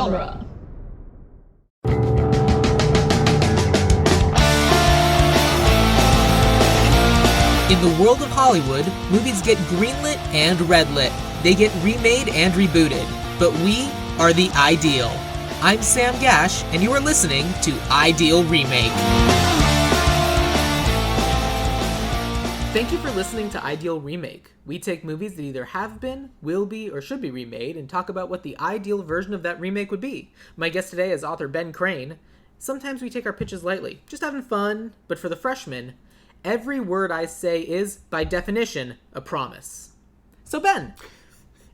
genre. In the world of Hollywood, movies get greenlit and redlit. They get remade and rebooted. But we are the ideal. I'm Sam Gasch, and you are listening to Ideal Remake. Thank you for listening to Ideal Remake. We take movies that either have been, will be, or should be remade and talk about what the ideal version of that remake would be. My guest today is author Ben Crane. Sometimes we take our pitches lightly, just having fun, but for the freshmen, every word I say is, by definition, a promise. So Ben,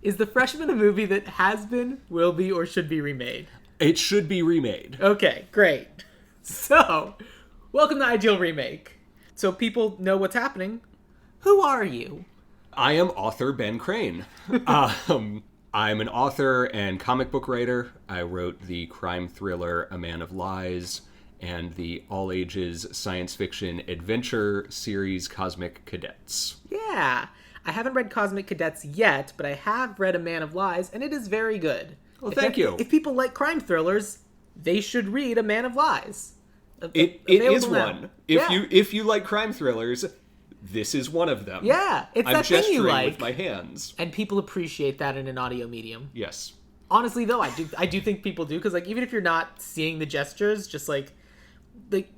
is The Freshman a movie that has been, will be, or should be remade? It should be remade. Okay, great. So, welcome to Ideal Remake. So people know what's happening. Who are you? I am author Ben Crane. I'm an author and comic book writer. I wrote the crime thriller A Man of Lies and the all-ages science fiction adventure series Cosmic Cadets. Yeah, I haven't read Cosmic Cadets yet, but I have read A Man of Lies, and it is very good. Well, thank you. If people like crime thrillers, they should read A Man of Lies. It is now. one. If you like crime thrillers, this is one of them. Yeah, it's I'm that thing you gesturing like. with my hands. And people appreciate that in an audio medium. Yes. Honestly, though, I do think people do, because even if you're not seeing the gestures, just like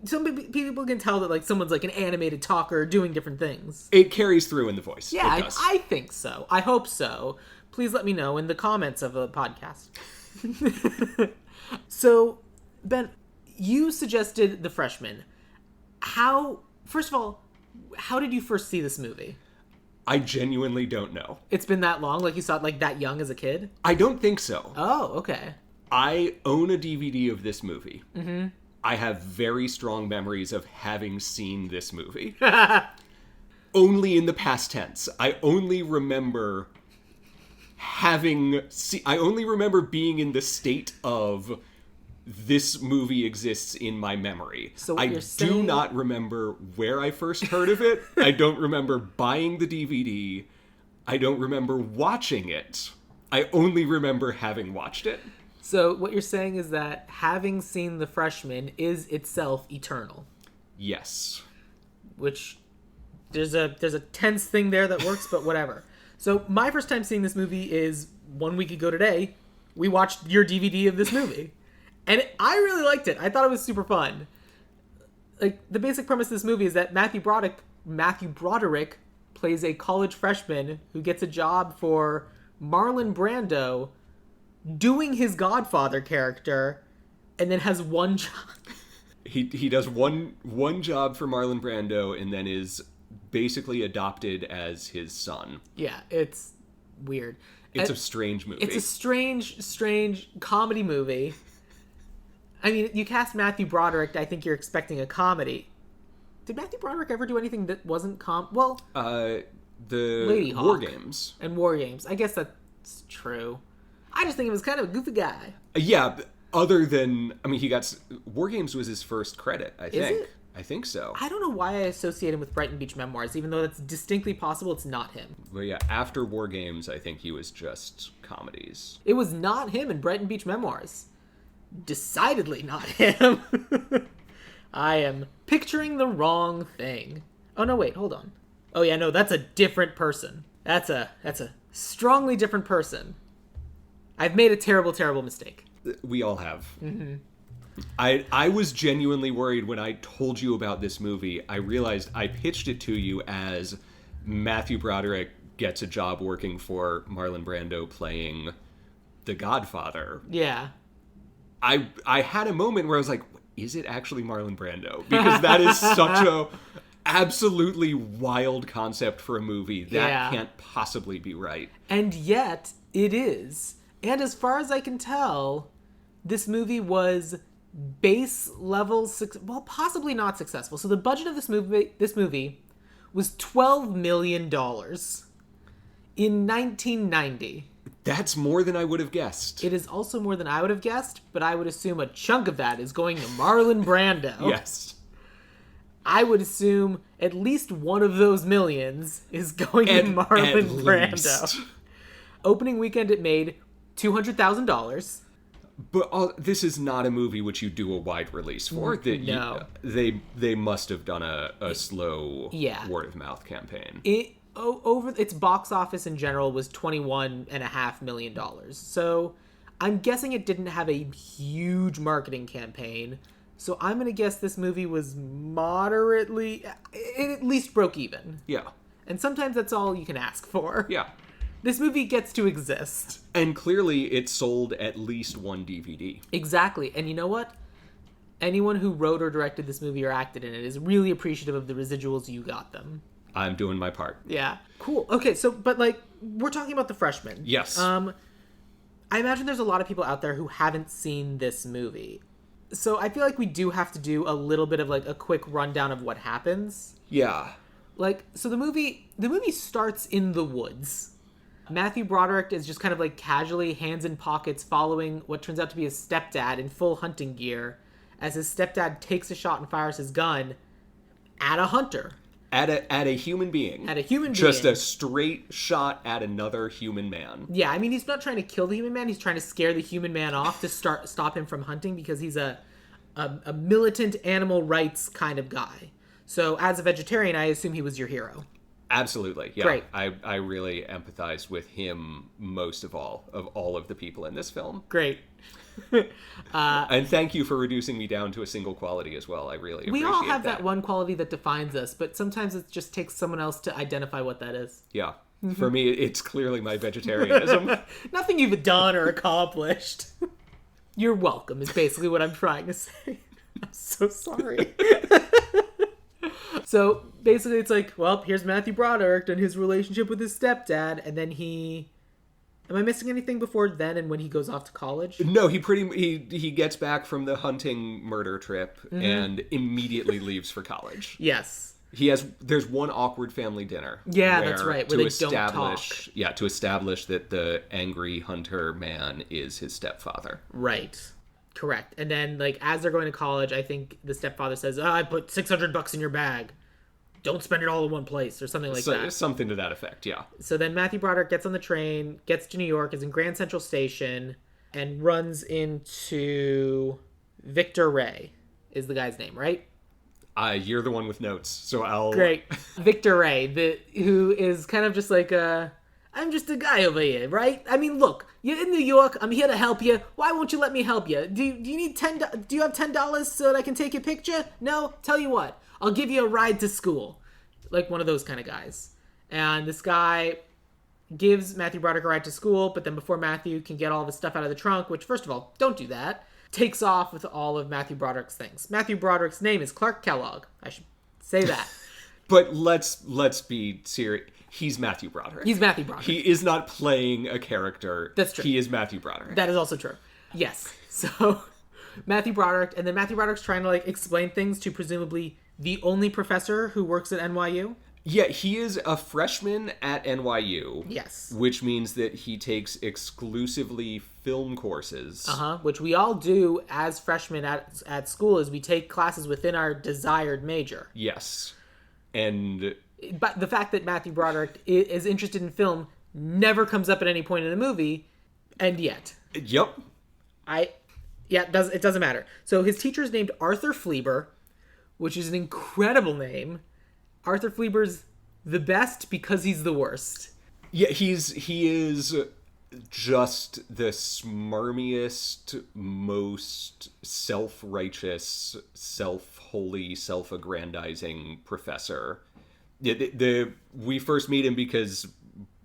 some people can tell that someone's an animated talker doing different things. It carries through in the voice. Yeah, it does. I think so. I hope so. Please let me know in the comments of the podcast. So, Ben, you suggested The Freshman. First of all, how did you first see this movie? I genuinely don't know. It's been that long? You saw it that young as a kid? I don't think so. Oh, okay. I own a DVD of this movie. Mm-hmm. I have very strong memories of having seen this movie. Only in the past tense. I only remember being in the state of this movie exists in my memory. So I do not remember where I first heard of it. I don't remember buying the DVD. I don't remember watching it. I only remember having watched it. So what you're saying is that having seen The Freshman is itself eternal. Yes. Which there's a tense thing there that works, but whatever. So my first time seeing this movie is 1 week ago today. We watched your DVD of this movie. And I really liked it. I thought it was super fun. The basic premise of this movie is that Matthew Broderick plays a college freshman who gets a job for Marlon Brando doing his Godfather character, and then has one job. He does one job for Marlon Brando and then is basically adopted as his son. Yeah, it's weird. It's a strange movie. It's a strange comedy movie. I mean, you cast Matthew Broderick, I think you're expecting a comedy. Did Matthew Broderick ever do anything that wasn't the Lady War Hawk Games. And War Games. I guess that's true. I just think he was kind of a goofy guy. Yeah, other than, he got, War Games was his first credit, I think. Is it? I think so. I don't know why I associate him with Brighton Beach Memoirs, even though that's distinctly possible it's not him. Well, yeah, after War Games, I think he was just comedies. It was not him in Brighton Beach Memoirs. Decidedly not him. I am picturing the wrong thing. Oh, no, wait, hold on. Oh, yeah, no, that's a different person. That's a strongly different person. I've made a terrible, terrible mistake. We all have. Mm-hmm. I was genuinely worried when I told you about this movie. I realized I pitched it to you as Matthew Broderick gets a job working for Marlon Brando playing the Godfather. Yeah. I had a moment where I was like, is it actually Marlon Brando? Because that is such a absolutely wild concept for a movie. That can't possibly be right. And yet, it is. And as far as I can tell, this movie was base level, possibly not successful. So the budget of this movie was $12 million in 1990. That's more than I would have guessed. It is also more than I would have guessed, but I would assume a chunk of that is going to Marlon Brando. Yes. I would assume at least one of those millions is going to Marlon Brando. Opening weekend, it made $200,000. But this is not a movie which you do a wide release for. No. They must have done a slow word of mouth campaign. Its box office in general was $21.5 million. So I'm guessing it didn't have a huge marketing campaign. So I'm going to guess this movie was moderately... It at least broke even. Yeah. And sometimes that's all you can ask for. Yeah. This movie gets to exist. And clearly it sold at least one DVD. Exactly. And you know what? Anyone who wrote or directed this movie or acted in it is really appreciative of the residuals you got them. I'm doing my part. Yeah. Cool. Okay, so, but like, we're talking about The Freshman. Yes. I imagine there's a lot of people out there who haven't seen this movie. So I feel like we do have to do a little bit of like a quick rundown of what happens. Yeah. Like, so the movie starts in the woods. Matthew Broderick is just kind of like casually, hands in pockets, following what turns out to be his stepdad in full hunting gear as his stepdad takes a shot and fires his gun at a hunter. At a human being. At a human being. Just a straight shot at another human man. Yeah, I mean, he's not trying to kill the human man. He's trying to scare the human man off to stop him from hunting because he's a militant animal rights kind of guy. So as a vegetarian, I assume he was your hero. Absolutely, yeah. Great. I really empathized with him most of all of the people in this film. Great. And thank you for reducing me down to a single quality as well. I really appreciate that. We all have that one quality that defines us, but sometimes it just takes someone else to identify what that is. Yeah. For me, it's clearly my vegetarianism. Nothing you've done or accomplished. You're welcome is basically what I'm trying to say. I'm so sorry. So basically it's like, well, here's Matthew Broderick and his relationship with his stepdad, and then he... Am I missing anything before then and when he goes off to college? No, he gets back from the hunting murder trip and immediately leaves for college. Yes. There's one awkward family dinner. Yeah, that's right, where they don't talk. Yeah, to establish that the angry hunter man is his stepfather. Right. Correct. And then, like, as they're going to college, I think the stepfather says, I put $600 in your bag. Don't spend it all in one place, or something like that. Something to that effect, yeah. So then Matthew Broderick gets on the train, gets to New York, is in Grand Central Station, and runs into Victor Ray, is the guy's name, right? You're the one with notes, so I'll... Great. Victor Ray, who is kind of just like I'm just a guy over here, right? I mean, look, you're in New York. I'm here to help you. Why won't you let me help you? Do you need Do you have $10 so that I can take your picture? No? Tell you what. I'll give you a ride to school. Like one of those kind of guys. And this guy gives Matthew Broderick a ride to school, but then before Matthew can get all the stuff out of the trunk, which, first of all, don't do that, takes off with all of Matthew Broderick's things. Matthew Broderick's name is Clark Kellogg. I should say that. But let's be serious. He's Matthew Broderick. He's Matthew Broderick. He is not playing a character. That's true. He is Matthew Broderick. That is also true. Yes. So Matthew Broderick, and then Matthew Broderick's trying to like explain things to presumably the only professor who works at NYU. Yeah, he is a freshman at NYU. Yes. Which means that he takes exclusively film courses. Which we all do as freshmen at school, is we take classes within our desired major. Yes. And... But the fact that Matthew Broderick is interested in film never comes up at any point in the movie, and yet. Yep. It doesn't matter. So his teacher is named Arthur Fleeber, which is an incredible name. Arthur Fleeber's the best because he's the worst. Yeah, he is just the smarmiest, most self-righteous, self-holy, self-aggrandizing professor. We first meet him because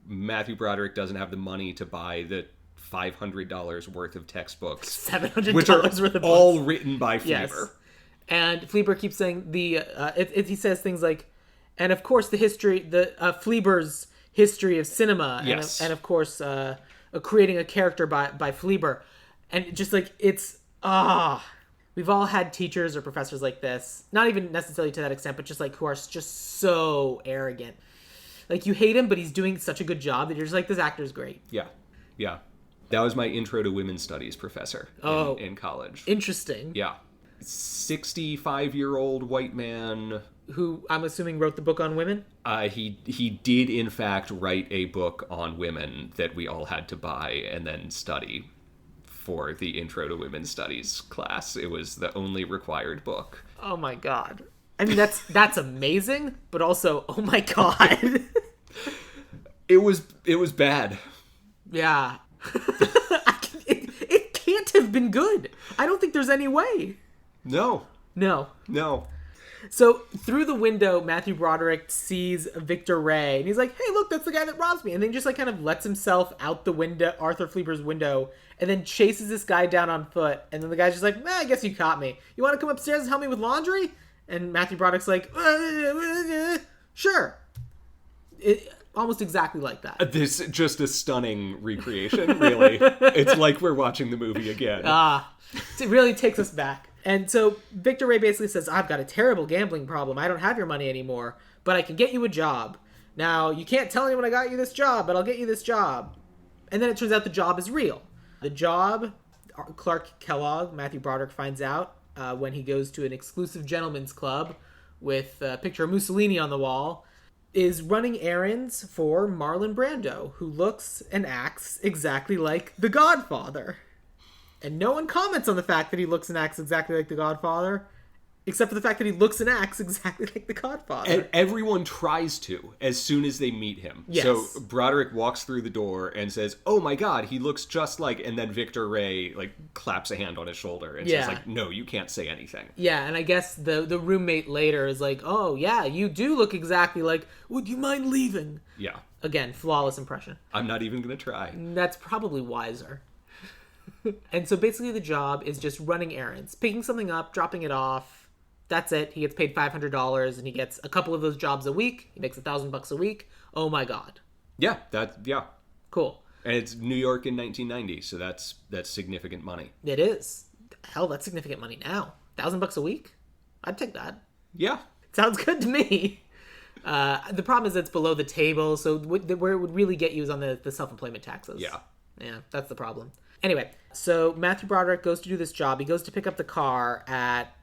Matthew Broderick doesn't have the money to buy the $500 worth of textbooks. $700 which are worth of books. All written by Fleeber. Yes. And Fleeber keeps saying he says things like, and of course Fleeber's history of cinema, yes. and of course creating a character by Fleeber, and just like we've all had teachers or professors like this, not even necessarily to that extent, but just like who are just so arrogant. Like you hate him, but he's doing such a good job that you're just like, this actor's great. Yeah. That was my intro to women's studies professor in college. Interesting. Yeah. 65-year-old white man. Who I'm assuming wrote the book on women? He did, in fact, write a book on women that we all had to buy and then study for the Intro to Women's Studies class. It was the only required book. Oh my god. I mean, that's amazing, but also, oh my god. It was bad. Yeah. It can't have been good. I don't think there's any way. No. No. So through the window, Matthew Broderick sees Victor Ray, and he's like, "Hey, look, that's the guy that robs me." And then just like kind of lets himself out the window, Arthur Fleeper's window, and then chases this guy down on foot. And then the guy's just like, "I guess you caught me. You want to come upstairs and help me with laundry?" And Matthew Broderick's like, "Sure." Almost exactly like that. This is just a stunning recreation, really. It's like we're watching the movie again. It really takes us back. And so Victor Ray basically says, "I've got a terrible gambling problem. I don't have your money anymore, but I can get you a job. Now, you can't tell anyone I got you this job, but I'll get you this job." And then it turns out the job is real. The job, Clark Kellogg, Matthew Broderick finds out when he goes to an exclusive gentleman's club with a picture of Mussolini on the wall, is running errands for Marlon Brando, who looks and acts exactly like the Godfather. And no one comments on the fact that he looks and acts exactly like the Godfather, except for the fact that he looks and acts exactly like the Godfather. And everyone tries to as soon as they meet him. Yes. So Broderick walks through the door and says, "Oh my god, he looks just like," and then Victor Ray like claps a hand on his shoulder and says like, "No, you can't say anything." Yeah, and I guess the roommate later is like, "Oh yeah, you do look exactly like, would you mind leaving?" Yeah. Again, flawless impression. I'm not even gonna try. That's probably wiser. And so basically the job is just running errands, picking something up, dropping it off. That's it. He gets paid $500 and he gets a couple of those jobs a week. He makes $1,000 a week. Oh my god. Yeah, Cool. And it's New York in 1990, so that's significant money. It is. Hell, that's significant money now. $1,000 a week? I'd take that. Yeah. Sounds good to me. The problem is it's below the table, so where it would really get you is on the self-employment taxes. Yeah. Yeah, that's the problem. Anyway, so Matthew Broderick goes to do this job. He goes to pick up the car at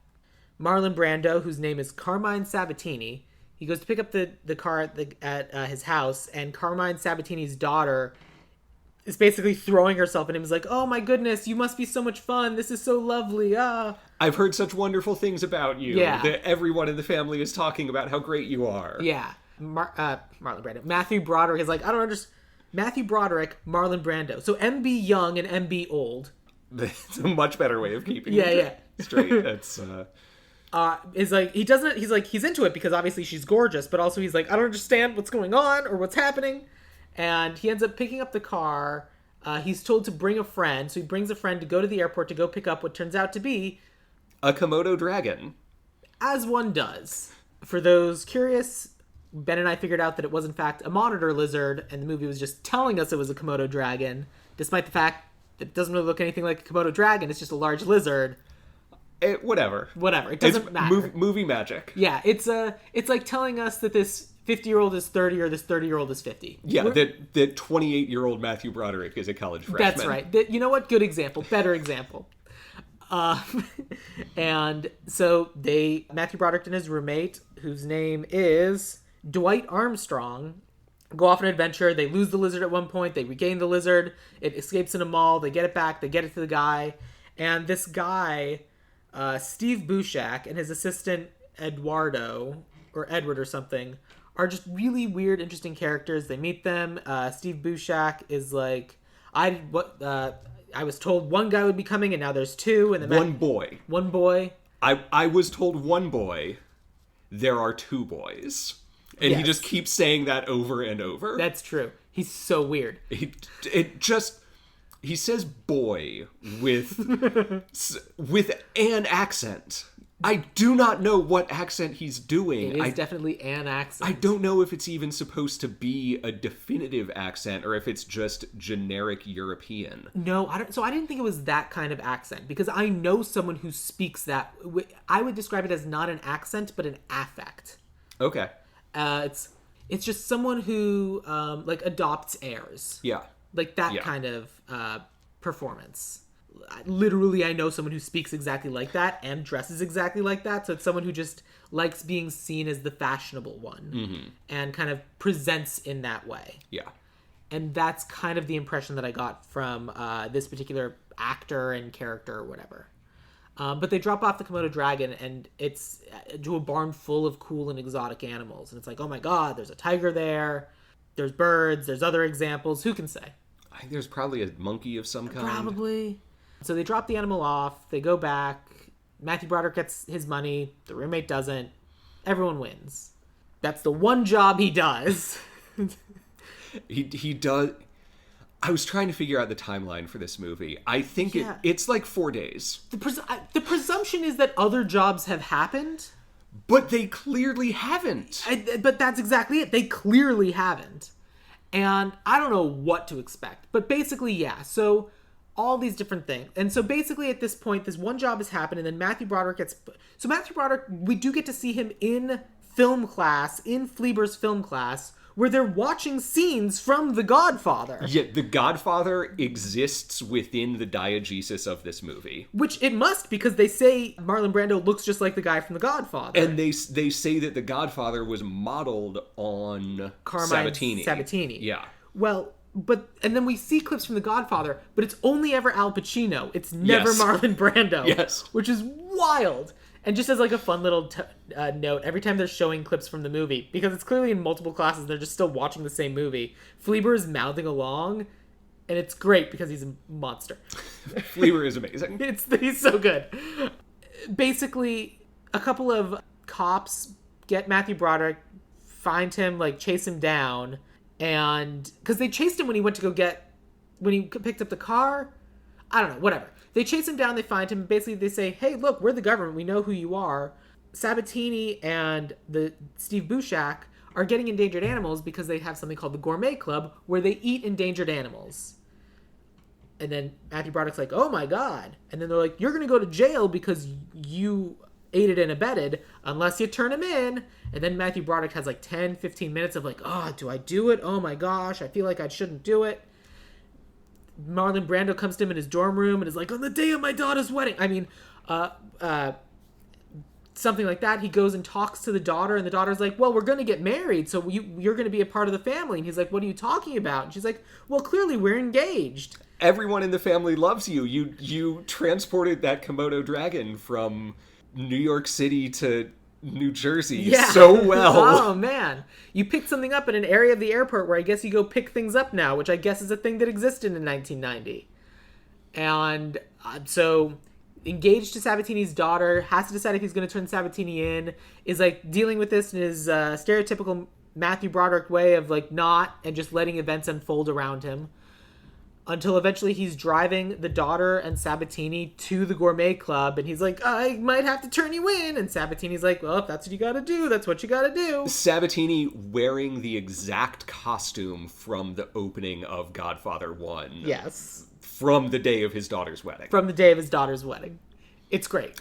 Marlon Brando, whose name is Carmine Sabatini. He goes to pick up the car at his house, and Carmine Sabatini's daughter is basically throwing herself at him. Is like, "Oh my goodness, you must be so much fun. This is so lovely. I've heard such wonderful things about you. Yeah. That everyone in the family is talking about how great you are." Yeah. Marlon Brando. Matthew Broderick is like, "I don't understand." Matthew Broderick, Marlon Brando. So MB young and MB old. It's a much better way of keeping it straight. That's is like he's into it because obviously she's gorgeous, but also he's like, "I don't understand what's going on or what's happening." And he ends up picking up the car. He's told to bring a friend, so he brings a friend to go to the airport to go pick up what turns out to be a Komodo dragon. As one does. For those curious, Ben and I figured out that it was in fact a monitor lizard, and the movie was just telling us it was a Komodo dragon, despite the fact that it doesn't really look anything like a Komodo dragon. It's just a large lizard. Whatever. It doesn't matter. Movie magic. Yeah, it's like telling us that this 50-year-old is 30 or this 30-year-old is 50. Yeah, that 28-year-old Matthew Broderick is a college freshman. That's right. You know what? Good example. Better example. And so Matthew Broderick and his roommate, whose name is Dwight Armstrong, go off on an adventure. They lose the lizard at one point. They regain the lizard. It escapes in a mall. They get it back. They get it to the guy. And this guy, Steve Bushak, and his assistant Edward or something, are just really weird, interesting characters. They meet them. Steve Bushak is like, I was told one guy would be coming, and now there's two. And then one boy. I was told one boy. There are two boys. And yes. He just keeps saying that over and over. That's true. He's so weird. He says boy with an accent. I do not know what accent he's doing. It is definitely an accent. I don't know if it's even supposed to be a definitive accent or if it's just generic European. No, I didn't think it was that kind of accent, because I know someone who speaks that. I would describe it as not an accent, but an affect. Okay. It's just someone who like adopts airs. Yeah. Like that kind of performance. Literally, I know someone who speaks exactly like that and dresses exactly like that. So it's someone who just likes being seen as the fashionable one and kind of presents in that way. Yeah. And that's kind of the impression that I got from this particular actor and character or whatever. But they drop off the Komodo dragon, and it's to a barn full of cool and exotic animals. And it's like, oh my god, there's a tiger there. There's birds. There's other examples. Who can say? I think there's probably a monkey of some kind. Probably. So they drop the animal off. They go back. Matthew Broderick gets his money. The roommate doesn't. Everyone wins. That's the one job he does. He does. I was trying to figure out the timeline for this movie. I think it's like 4 days. The presumption is that other jobs have happened. But they clearly haven't. But that's exactly it. They clearly haven't. And I don't know what to expect. But basically, yeah. So all these different things. And so basically at this point, this one job has happened. And then Matthew Broderick gets... So Matthew Broderick, we do get to see him in film class, in Fleaber's film class, where they're watching scenes from The Godfather. Yeah, The Godfather exists within the diegesis of this movie. Which it must, because they say Marlon Brando looks just like the guy from The Godfather. And they say that The Godfather was modeled on Sabatini. Yeah. Well, and then we see clips from The Godfather, but it's only ever Al Pacino. It's never Marlon Brando. Yes. Which is wild. And just as like a fun little note, every time they're showing clips from the movie, because it's clearly in multiple classes, they're just still watching the same movie, Fleaber is mouthing along, and it's great because he's a monster. Fleaber is amazing. He's so good. Basically, a couple of cops get Matthew Broderick, find him, like chase him down, and because they chased him when he picked up the car. I don't know, whatever. They chase him down, they find him, basically they say, hey, look, we're the government, we know who you are. Sabatini and Steve Buscak are getting endangered animals because they have something called the Gourmet Club, where they eat endangered animals. And then Matthew Broderick's like, oh my god. And then they're like, you're going to go to jail because you aided and abetted, unless you turn him in. And then Matthew Broderick has like 10, 15 minutes of like, oh, do I do it? Oh my gosh, I feel like I shouldn't do it. Marlon Brando comes to him in his dorm room and is like, on the day of my daughter's wedding. I mean, something like that. He goes and talks to the daughter, and the daughter's like, well, we're going to get married, so you're going to be a part of the family. And he's like, what are you talking about? And she's like, well, clearly we're engaged. Everyone in the family loves you. You transported that Komodo dragon from New York City to New Jersey so well. Oh, man. You picked something up in an area of the airport where I guess you go pick things up now, which I guess is a thing that existed in 1990. And so engaged to Sabatini's daughter, has to decide if he's going to turn Sabatini in, is like dealing with this in his stereotypical Matthew Broderick way of like not, and just letting events unfold around him. Until eventually he's driving the daughter and Sabatini to the Gourmet Club, and he's like, I might have to turn you in. And Sabatini's like, well, if that's what you gotta do, that's what you gotta do. Sabatini wearing the exact costume from the opening of Godfather 1. Yes. From the day of his daughter's wedding. From the day of his daughter's wedding. It's great.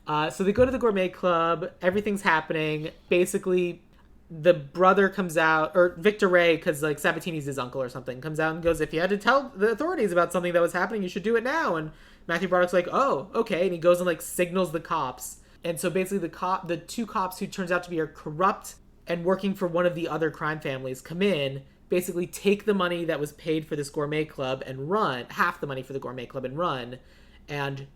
So they go to the Gourmet Club, everything's happening. Basically, the brother comes out, or Victor Ray, because like Sabatini's his uncle or something, comes out and goes, if you had to tell the authorities about something that was happening, you should do it now. And Matthew Broderick's like, oh, okay. And he goes and like signals the cops. And so basically the two cops who turns out to be are corrupt and working for one of the other crime families come in, basically take the money that was paid for this Gourmet Club and run, half the money for the Gourmet Club and run. And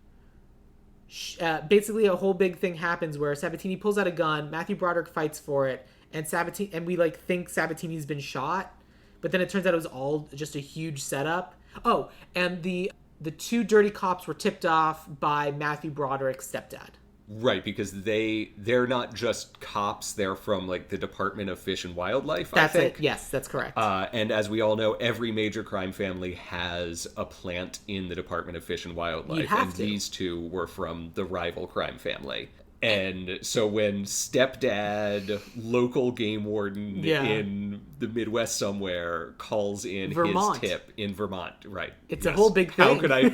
basically a whole big thing happens where Sabatini pulls out a gun, Matthew Broderick fights for it, and we like think Sabatini's been shot, but then it turns out it was all just a huge setup. Oh, and the two dirty cops were tipped off by Matthew Broderick's stepdad. Right, because they're not just cops, they're from like the Department of Fish and Wildlife, That's I think. it. Yes, that's correct. And as we all know, every major crime family has a plant in the Department of Fish and Wildlife. And these two were from the rival crime family. And so when stepdad, local game warden in the Midwest somewhere, calls in his tip in Vermont, right? It's a whole big thing. How could I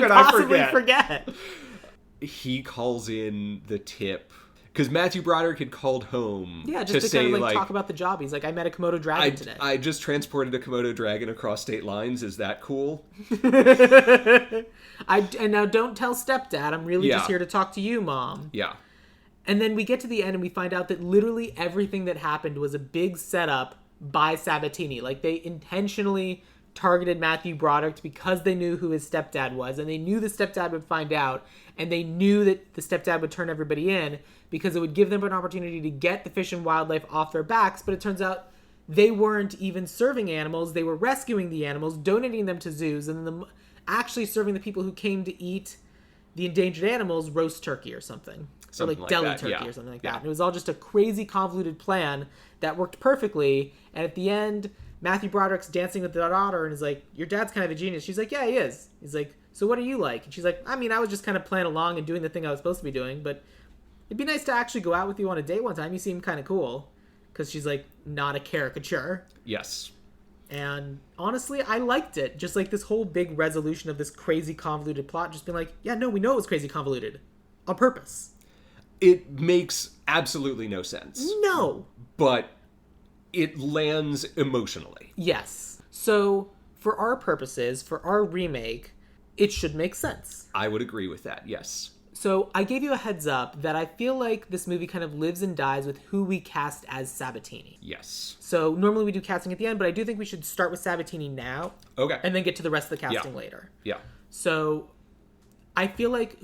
possibly forget? He calls in the tip because Matthew Broderick had called home. Yeah, just to kind of like talk about the job. He's like, I met a Komodo dragon today. I just transported a Komodo dragon across state lines. Is that cool? And now don't tell stepdad. I'm really just here to talk to you, Mom. Yeah. And then we get to the end and we find out that literally everything that happened was a big setup by Sabatini. Like they intentionally targeted Matthew Broderick because they knew who his stepdad was, and they knew the stepdad would find out, and they knew that the stepdad would turn everybody in because it would give them an opportunity to get the fish and wildlife off their backs. But it turns out they weren't even serving animals. They were rescuing the animals, donating them to zoos, and then actually serving the people who came to eat the endangered animals roast turkey or something. Or like deli that, turkey yeah. or something like that. And it was all just a crazy convoluted plan that worked perfectly. And at the end, Matthew Broderick's dancing with the daughter and is like, your dad's kind of a genius. She's like, yeah, he is. He's like, so what are you like? And she's like, I mean, I was just kind of playing along and doing the thing I was supposed to be doing, but it'd be nice to actually go out with you on a date one time. You seem kind of cool. Because she's like, not a caricature. Yes. And honestly, I liked it. Just like this whole big resolution of this crazy convoluted plot, just being like, yeah, no, we know it was crazy convoluted. On purpose. It makes absolutely no sense. No. But it lands emotionally. Yes. So, for our purposes, for our remake, it should make sense. I would agree with that, yes. So, I gave you a heads up that I feel like this movie kind of lives and dies with who we cast as Sabatini. Yes. So, normally we do casting at the end, but I do think we should start with Sabatini now. Okay. And then get to the rest of the casting later. Yeah. So, I feel like...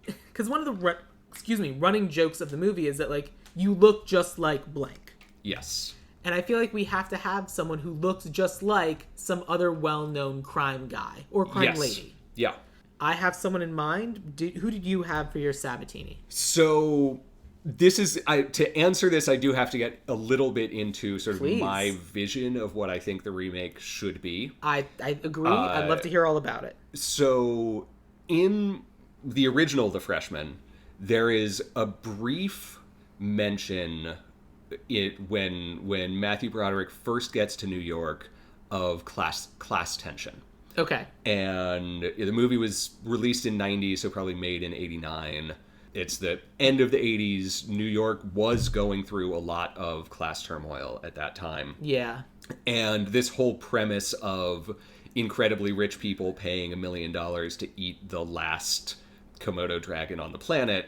Because one of the running jokes of the movie is that, like, you look just like blank. Yes. And I feel like we have to have someone who looks just like some other well-known crime guy or crime lady. Yeah. I have someone in mind. Who did you have for your Sabatini? So this is, to answer this, I do have to get a little bit into sort of my vision of what I think the remake should be. I agree. I'd love to hear all about it. So in the original The Freshman, there is a brief mention when Matthew Broderick first gets to New York of class tension. Okay. And the movie was released in 90, so probably made in 89. It's the end of the 80s. New York was going through a lot of class turmoil at that time. Yeah. And this whole premise of incredibly rich people paying $1 million to eat the last Komodo dragon on the planet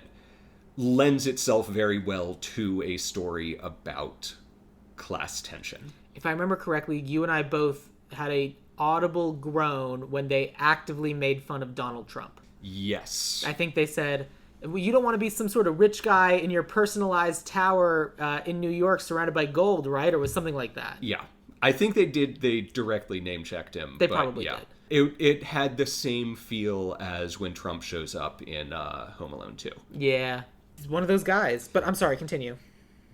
lends itself very well to a story about class tension. If I remember correctly, you and I both had a audible groan when they actively made fun of Donald Trump. Yes. I think they said, you don't want to be some sort of rich guy in your personalized tower in New York surrounded by gold, right? Or was something like that. Yeah. I think they directly name-checked him. They probably did. It had the same feel as when Trump shows up in Home Alone 2. Yeah. He's one of those guys. But I'm sorry, continue.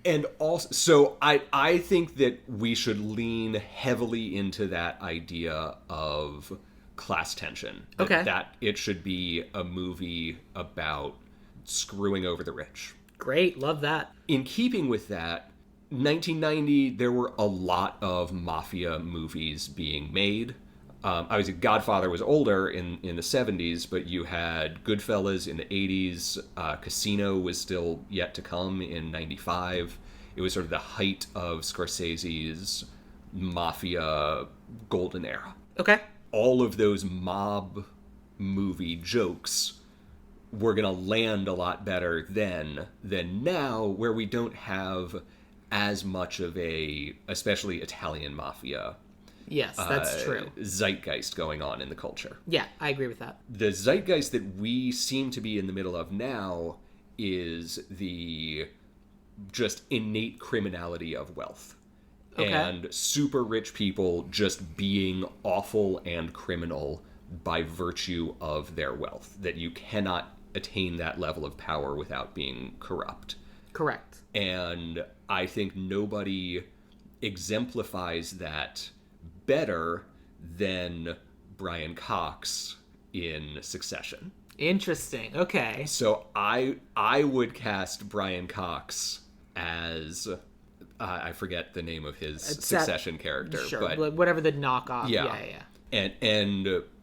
And also, so I think that we should lean heavily into that idea of class tension. Okay. That it should be a movie about screwing over the rich. Great, love that. In keeping with that, 1990, there were a lot of mafia movies being made. Obviously, Godfather was older in the 70s, but you had Goodfellas in the 80s. Casino was still yet to come in 95. It was sort of the height of Scorsese's mafia golden era. Okay. All of those mob movie jokes were going to land a lot better then than now, where we don't have as much of a, especially Italian mafia. Yes, that's true. Zeitgeist going on in the culture. Yeah, I agree with that. The zeitgeist that we seem to be in the middle of now is the just innate criminality of wealth. Okay. And super rich people just being awful and criminal by virtue of their wealth. That you cannot attain that level of power without being corrupt. Correct. And I think nobody exemplifies that better than Brian Cox in Succession. Interesting. Okay. So I would cast Brian Cox as I forget the name of his Succession character, sure, but whatever the knockoff. Yeah. And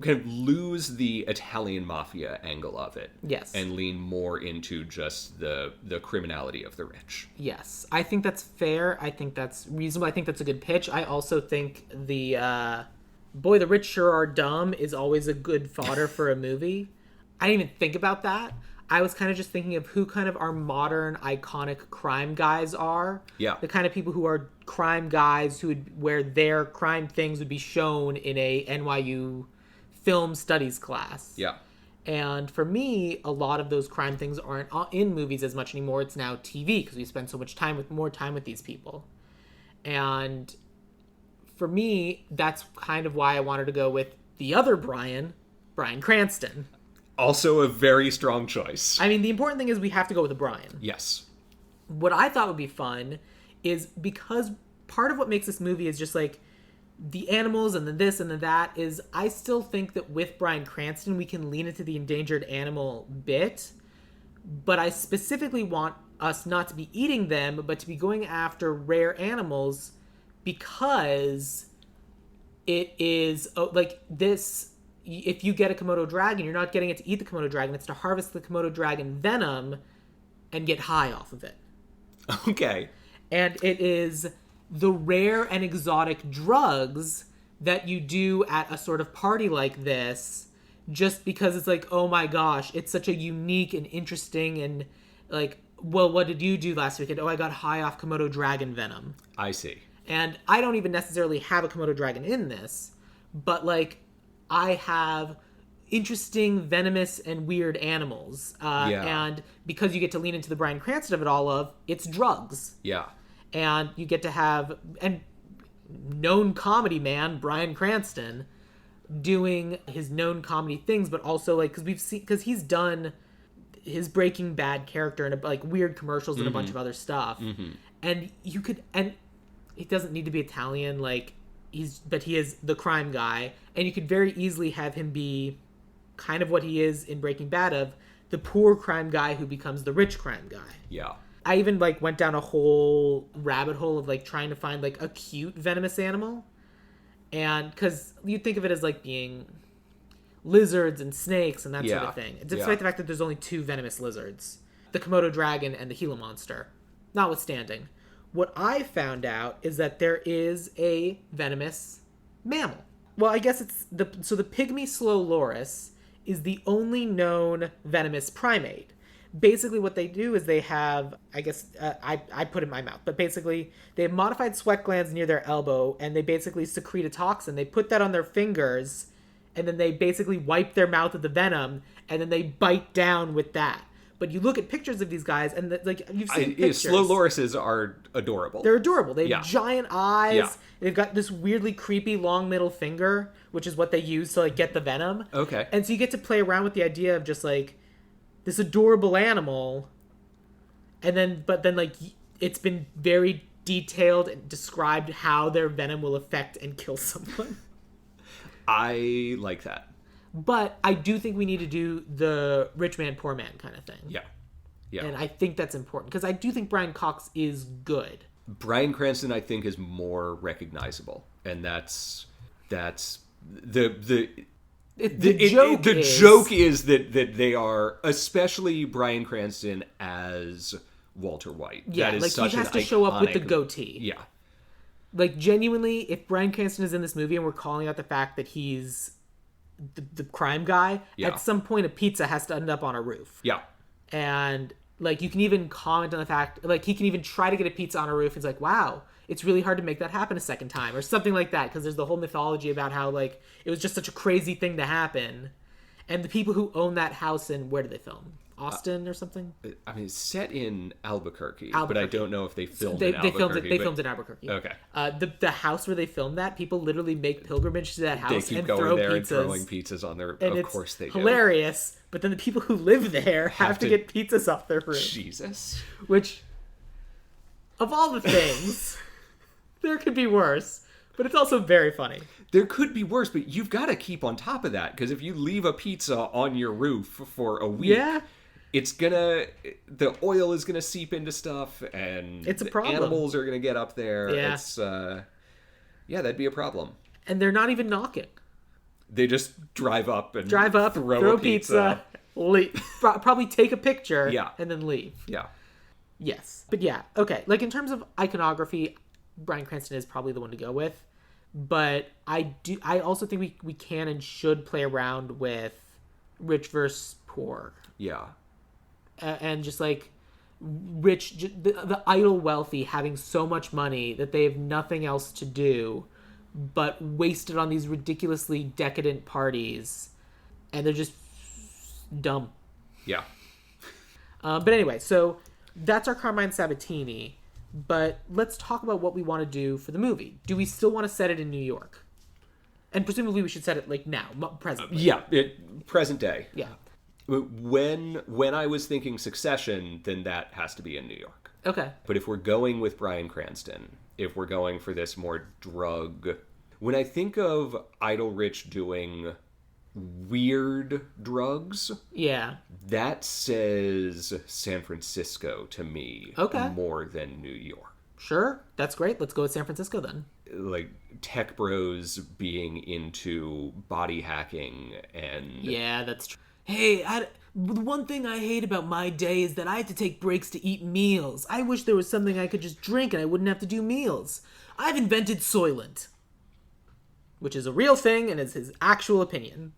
kind of lose the Italian mafia angle of it. Yes. And lean more into just the criminality of the rich. Yes. I think that's fair. I think that's reasonable. I think that's a good pitch. I also think the boy, the rich sure are dumb is always a good fodder for a movie. I didn't even think about that. I was kind of just thinking of who kind of our modern iconic crime guys are. Yeah. The kind of people who are crime guys where their crime things would be shown in a NYU film studies class. Yeah. And for me, a lot of those crime things aren't in movies as much anymore. It's now TV because we spend so much more time with these people. And for me, that's kind of why I wanted to go with the other Bryan Cranston. Also a very strong choice. I mean, the important thing is we have to go with a Bryan. Yes. What I thought would be fun is because part of what makes this movie is just like the animals and the this and the that is I still think that with Bryan Cranston we can lean into the endangered animal bit, but I specifically want us not to be eating them but to be going after rare animals because it is like this. If you get a Komodo dragon, you're not getting it to eat the Komodo dragon, it's to harvest the Komodo dragon venom and get high off of it. Okay. And it is the rare and exotic drugs that you do at a sort of party like this just because it's like, oh my gosh, it's such a unique and interesting and like, well, what did you do last weekend? Oh, I got high off Komodo dragon venom. I see. And I don't even necessarily have a Komodo dragon in this, but like I have interesting, venomous, and weird animals. And because you get to lean into the Bryan Cranston of it all it's drugs. Yeah. And you get to have and known comedy man Bryan Cranston doing his known comedy things, but also like because he's done his Breaking Bad character in like weird commercials and a bunch of other stuff, and it doesn't need to be Italian like but he is the crime guy, and you could very easily have him be kind of what he is in Breaking Bad of the poor crime guy who becomes the rich crime guy. Yeah. I even like went down a whole rabbit hole of like trying to find like a cute venomous animal. And because you think of it as like being lizards and snakes and that sort of thing. Despite the fact that there's only 2 venomous lizards. The Komodo dragon and the Gila monster. Notwithstanding. What I found out is that there is a venomous mammal. Well, I guess it's the pygmy slow loris is the only known venomous primate. Basically what they do is they have, I guess, I put in my mouth, but basically they have modified sweat glands near their elbow, and they basically secrete a toxin. They put that on their fingers, and then they basically wipe their mouth with the venom, and then they bite down with that. But you look at pictures of these guys, and like you've seen pictures. Slow lorises are adorable. They're adorable. They have giant eyes. Yeah. They've got this weirdly creepy long middle finger, which is what they use to like get the venom. Okay. And so you get to play around with the idea of just like this adorable animal, but then like it's been very detailed and described how their venom will affect and kill someone. I like that. But I do think we need to do the rich man, poor man kind of thing. Yeah. Yeah. And I think that's important because I do think Brian Cox is good. Bryan Cranston, I think, is more recognizable, and that's the joke is that they are, especially Bryan Cranston as Walter White. Yeah, that is like such he has an to show up with the iconic- goatee. Yeah. Like genuinely, if Bryan Cranston is in this movie and we're calling out the fact that he's the crime guy, at some point a pizza has to end up on a roof. Yeah. And like you can even comment on the fact, like he can even try to get a pizza on a roof. It's like, wow, it's really hard to make that happen a second time or something like that, because there's the whole mythology about how like it was just such a crazy thing to happen. And the people who own that house in, where did they film? Austin or something? I mean, it's set in Albuquerque, Albuquerque. but I don't know if they filmed They in Albuquerque. filmed in Albuquerque. Okay. The house where they filmed that, people literally make pilgrimage to that house They keep and going throw there pizzas. and throwing pizzas on their... And of course they do. Hilarious, but then the people who live there have to get pizzas off their roof. Jesus. Which, of all the things, there could be worse, but it's also very funny. There could be worse, but you've got to keep on top of that, because if you leave a pizza on your roof for a week... Yeah. The oil is gonna seep into stuff, and it's a problem. Animals are gonna get up there. Yeah. That'd be a problem. And they're not even knocking. They just drive up, throw a pizza, leave, probably take a picture, and then leave. Yeah. Yes. But yeah, okay. Like in terms of iconography, Bryan Cranston is probably the one to go with. But I also think we can and should play around with rich versus poor. Yeah. and just like rich, the idle wealthy having so much money that they have nothing else to do but waste it on these ridiculously decadent parties, and they're just dumb. Yeah. But anyway, so that's our Carmine Sabatini. But let's talk about what we want to do for the movie. Do we still want to set it in New York? And presumably we should set it like now, presently. Yeah, present day. Yeah. When I was thinking Succession, then that has to be in New York. Okay. But if we're going with Bryan Cranston, if we're going for this more drug... When I think of Idle Rich doing weird drugs, yeah, that says San Francisco to me more than New York. Sure, that's great. Let's go with San Francisco then. Like tech bros being into body hacking and... Yeah, that's true. Hey, the one thing I hate about my day is that I have to take breaks to eat meals. I wish there was something I could just drink and I wouldn't have to do meals. I've invented Soylent, which is a real thing and is his actual opinion.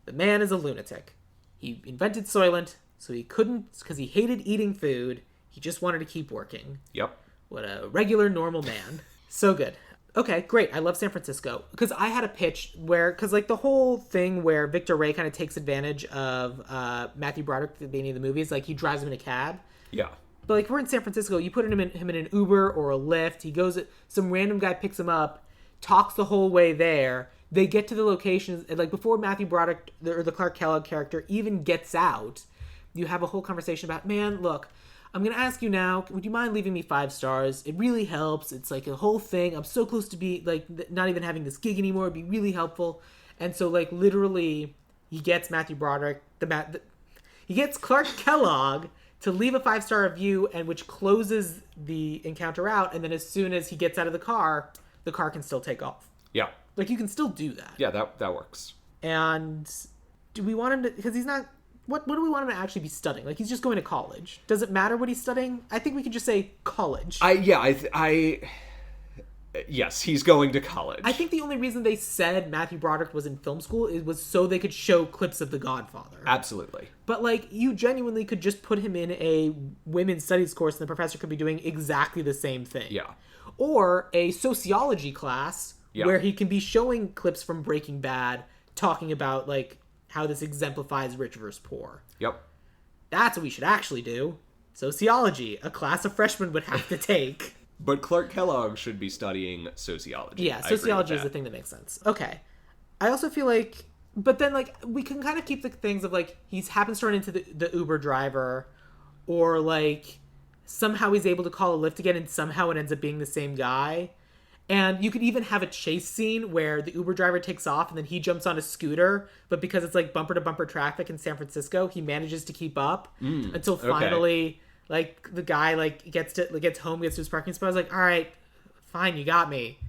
The man is a lunatic. He invented Soylent, so he couldn't, because he hated eating food. He just wanted to keep working. Yep. What a regular, normal man. So good. Okay, great. I love San Francisco. Because I had a pitch where, because like the whole thing where Victor Ray kind of takes advantage of Matthew Broderick at the beginning of the movie is like he drives him in a cab. Yeah. But like we're in San Francisco, you put him in an Uber or a Lyft. He goes, some random guy picks him up, talks the whole way there. They get to the locations, and like before Matthew Broderick or the Clark Kellogg character even gets out, you have a whole conversation about, man, look, I'm going to ask you now, would you mind leaving me 5 stars? It really helps. It's like a whole thing. I'm so close to be like not even having this gig anymore. It'd be really helpful. And so like literally he gets Matthew Broderick, he gets Clark Kellogg to leave a 5-star review, and which closes the encounter out. And then as soon as he gets out of the car can still take off. Yeah. Like, you can still do that. Yeah, that works. And do we want him to... Because he's not... What do we want him to actually be studying? Like, he's just going to college. Does it matter what he's studying? I think we could just say college. Yes, he's going to college. I think the only reason they said Matthew Broderick was in film school was so they could show clips of The Godfather. Absolutely. But, like, you genuinely could just put him in a women's studies course and the professor could be doing exactly the same thing. Yeah. Or a sociology class... Yeah. Where he can be showing clips from Breaking Bad talking about, like, how this exemplifies rich versus poor. Yep. That's what we should actually do. Sociology, a class a freshman would have to take. But Clark Kellogg should be studying sociology. Yeah, sociology is the thing that makes sense. Okay. I also feel like... But then, like, we can kind of keep the things of, like, he happens to run into the Uber driver, or, like, somehow he's able to call a Lyft again and somehow it ends up being the same guy. And you could even have a chase scene where the Uber driver takes off and then he jumps on a scooter, but because it's like bumper to bumper traffic in San Francisco, he manages to keep up until finally, like, the guy like gets home, gets to his parking spot. I was like, all right, fine, you got me.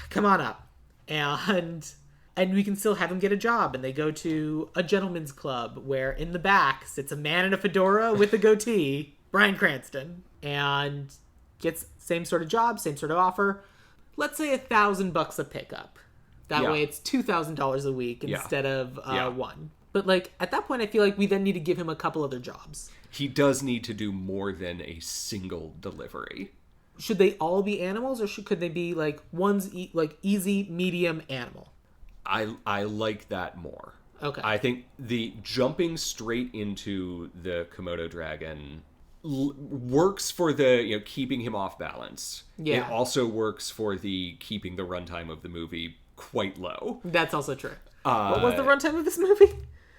Come on up. And we can still have him get a job. And they go to a gentleman's club where in the back sits a man in a fedora with a goatee, Bryan Cranston, and gets same sort of job, same sort of offer. Let's say $1,000 a pickup. That way it's $2,000 a week instead of one. But like at that point, I feel like we then need to give him a couple other jobs. He does need to do more than a single delivery. Should they all be animals, or could they be like one's like easy, medium, animal? I like that more. Okay. I think the jumping straight into the Komodo dragon works for the keeping him off balance. Yeah. It also works for the keeping the runtime of the movie quite low. That's also true. What was the runtime of this movie?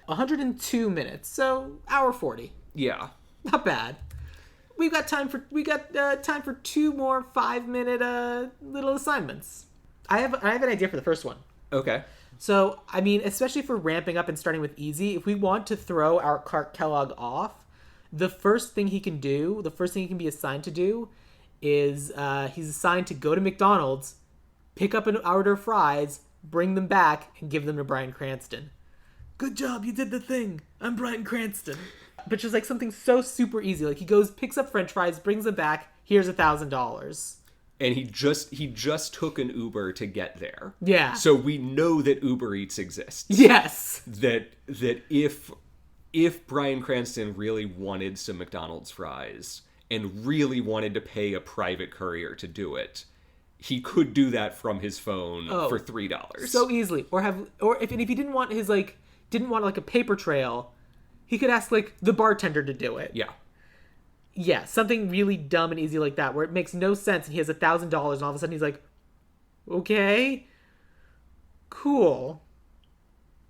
102 minutes, so hour 40. Yeah, not bad. We got time for 2 more 5-minute little assignments. I have an idea for the first one. Okay. So I mean, especially for ramping up and starting with easy, if we want to throw our Clark Kellogg off. The first thing he can be assigned to do is he's assigned to go to McDonald's, pick up an order of fries, bring them back, and give them to Bryan Cranston. Good job, you did the thing. I'm Bryan Cranston. But just like something so super easy. Like he goes, picks up French fries, brings them back, here's $1,000. And he just took an Uber to get there. Yeah. So we know that Uber Eats exists. Yes. That if if Bryan Cranston really wanted some McDonald's fries and really wanted to pay a private courier to do it, he could do that from his phone for $3. So easily. Or if he didn't want a paper trail, he could ask like the bartender to do it. Yeah. Yeah, something really dumb and easy like that, where it makes no sense, and he has $1,000, and all of a sudden he's like, okay, cool.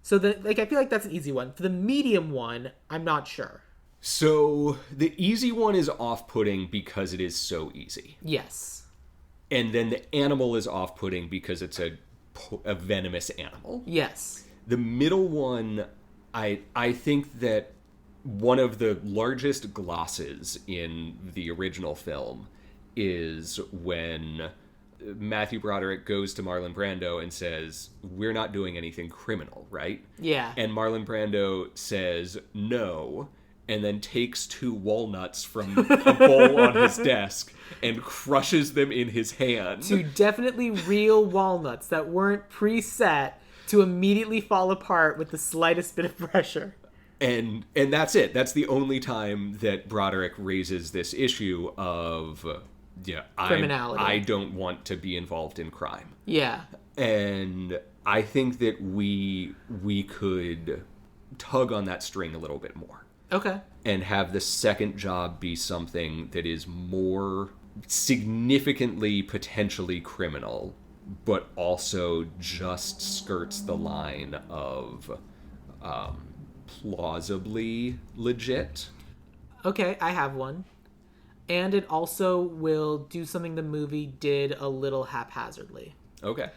So I feel like that's an easy one. For the medium one, I'm not sure. So the easy one is off-putting because it is so easy. Yes. And then the animal is off-putting because it's a venomous animal. Yes. The middle one, I think that one of the largest glosses in the original film is when Matthew Broderick goes to Marlon Brando and says, we're not doing anything criminal, right? Yeah. And Marlon Brando says, no, and then takes 2 walnuts from a bowl on his desk and crushes them in his hand. 2 definitely real walnuts that weren't preset to immediately fall apart with the slightest bit of pressure. And that's it. That's the only time that Broderick raises this issue of, criminality. I don't want to be involved in crime. Yeah. And I think that we could tug on that string a little bit more. Okay. And have the second job be something that is more significantly potentially criminal, but also just skirts the line of plausibly legit. Okay, I have one. And it also will do something the movie did a little haphazardly. Okay.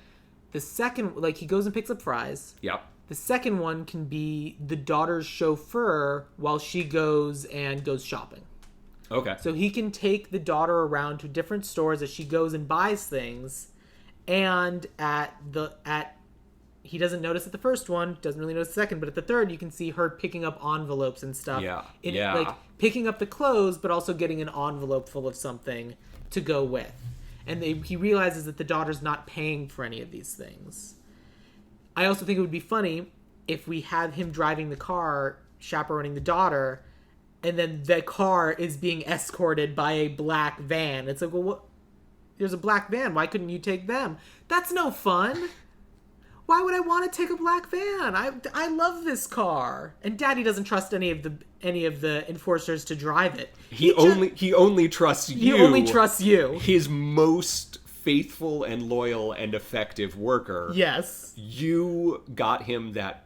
The second, like, he goes and picks up fries. Yep. The second one can be the daughter's chauffeur while she goes shopping. Okay. So he can take the daughter around to different stores as she goes and buys things. And he doesn't notice at the first one, doesn't really notice the second, but at the third, you can see her picking up envelopes and stuff. Yeah. Like, picking up the clothes, but also getting an envelope full of something to go with. And he realizes that the daughter's not paying for any of these things. I also think it would be funny if we had him driving the car, chaperoning the daughter, and then the car is being escorted by a black van. It's like, well, what? There's a black van. Why couldn't you take them? That's no fun. Why would I want to take a black van? I love this car. And Daddy doesn't trust any of the enforcers to drive it. He only trusts you. He only trusts you. His most faithful and loyal and effective worker. Yes. You got him that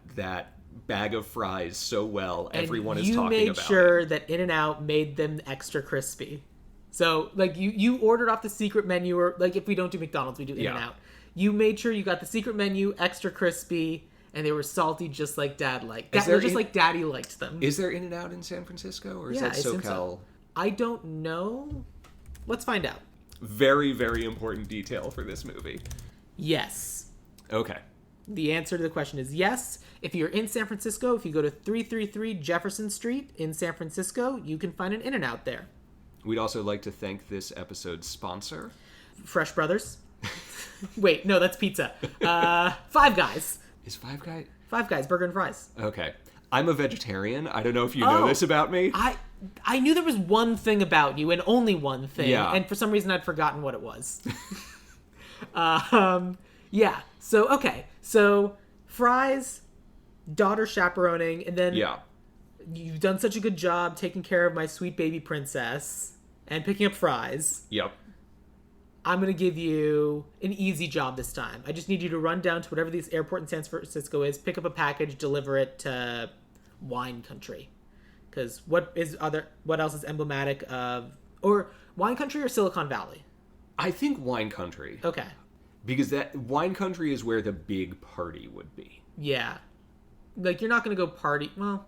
bag of fries so well. Everyone is talking about it. You made sure that In-N-Out made them extra crispy. So, like, you ordered off the secret menu, or, like, if we don't do McDonald's, we do In-N-Out. You made sure you got the secret menu, extra crispy, and they were salty just like Dad liked. Just like Daddy liked them. Is there In-N-Out in San Francisco, or is that SoCal? So. I don't know. Let's find out. Very, very important detail for this movie. Yes. Okay. The answer to the question is yes. If you're in San Francisco, if you go to 333 Jefferson Street in San Francisco, you can find an In-N-Out there. We'd also like to thank this episode's sponsor, Fresh Brothers. Wait, no, that's pizza. Five Guys. Is Five Guys? Five Guys, burger and fries. Okay. I'm a vegetarian. I don't know if you know this about me. I knew there was one thing about you, and only one thing. Yeah. And for some reason, I'd forgotten what it was. Yeah. So, okay. So, fries, daughter chaperoning, and then you've done such a good job taking care of my sweet baby princess and picking up fries. Yep. I'm going to give you an easy job this time. I just need you to run down to whatever this airport in San Francisco is, pick up a package, deliver it to Wine Country. Because what else is emblematic of... Or Wine Country or Silicon Valley? I think Wine Country. Okay. Because that Wine Country is where the big party would be. Yeah. Like, you're not going to go party... Well,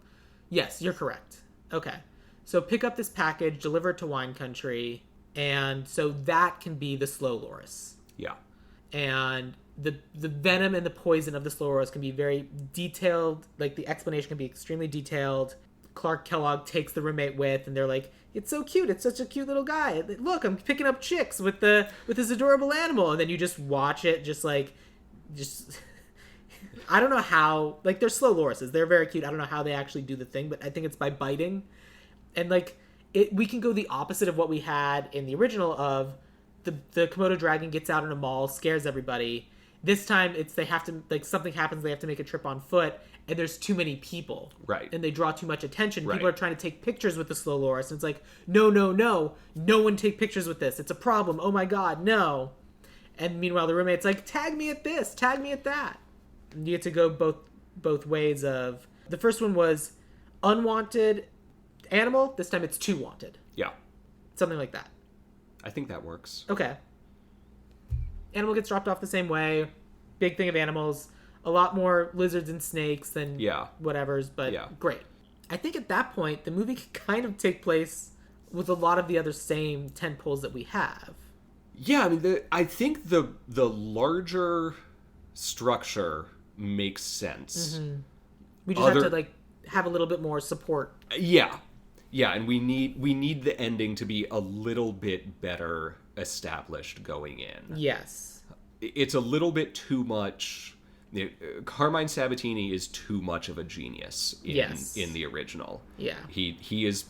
yes, you're correct. Okay. So pick up this package, deliver it to Wine Country... And so that can be the slow loris. Yeah. And the venom and the poison of the slow loris can be very detailed. Like, the explanation can be extremely detailed. Clark Kellogg takes the roommate with, and they're like, it's so cute. It's such a cute little guy. Look, I'm picking up chicks with this adorable animal. And then you just watch it just I don't know how, like, they're slow lorises. They're very cute. I don't know how they actually do the thing, but I think it's by biting. And, like, we can go the opposite of what we had in the original of the Komodo dragon gets out in a mall, scares everybody. This time, they have to, like, something happens, they have to make a trip on foot, and there's too many people. Right. And they draw too much attention. Right. People are trying to take pictures with the slow loris, and it's like, no, no, no. No one take pictures with this. It's a problem. Oh my god, no. And meanwhile, the roommate's like, tag me at this, tag me at that. And you get to go both ways of... The first one was unwanted animal. This time it's too wanted. Yeah. Something like that. I think that works. Okay. Animal gets dropped off the same way. Big thing of animals. A lot more lizards and snakes than whatever's, but great. I think at that point, the movie can kind of take place with a lot of the other same tentpoles that we have. Yeah, I mean, I think the larger structure makes sense. Mm-hmm. We just have to, like, have a little bit more support. Yeah, and we need the ending to be a little bit better established going in. Yes. It's a little bit too much. Carmine Sabatini is too much of a genius in the original. Yeah. He's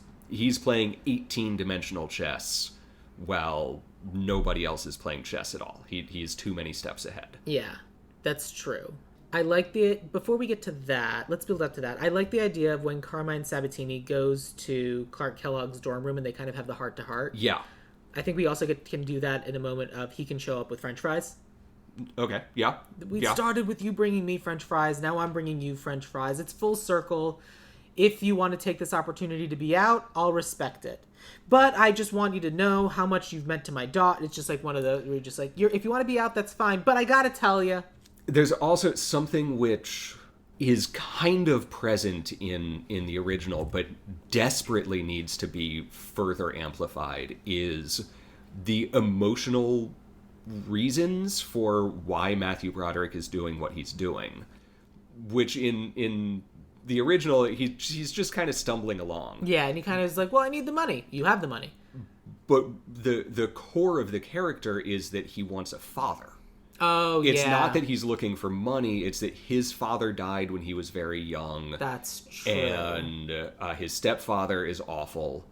playing 18-dimensional chess while nobody else is playing chess at all. He's too many steps ahead. Yeah, that's true. I like before we get to that, let's build up to that. I like the idea of when Carmine Sabatini goes to Clark Kellogg's dorm room and they kind of have the heart-to-heart. Yeah. I think we also can do that in a moment of he can show up with French fries. Okay, yeah. We started with you bringing me French fries. Now I'm bringing you French fries. It's full circle. If you want to take this opportunity to be out, I'll respect it. But I just want you to know how much you've meant to my daughter. It's just like one of those where you're just like, if you want to be out, that's fine. But I got to tell you. There's also something which is kind of present in the original, but desperately needs to be further amplified, is the emotional reasons for why Matthew Broderick is doing what he's doing, which in the original he's just kind of stumbling along. Yeah, and he kind of is like, well, I need the money. You have the money. But the core of the character is that he wants a father. Oh, it's not that he's looking for money, it's that his father died when he was very young. That's true. And his stepfather is awful.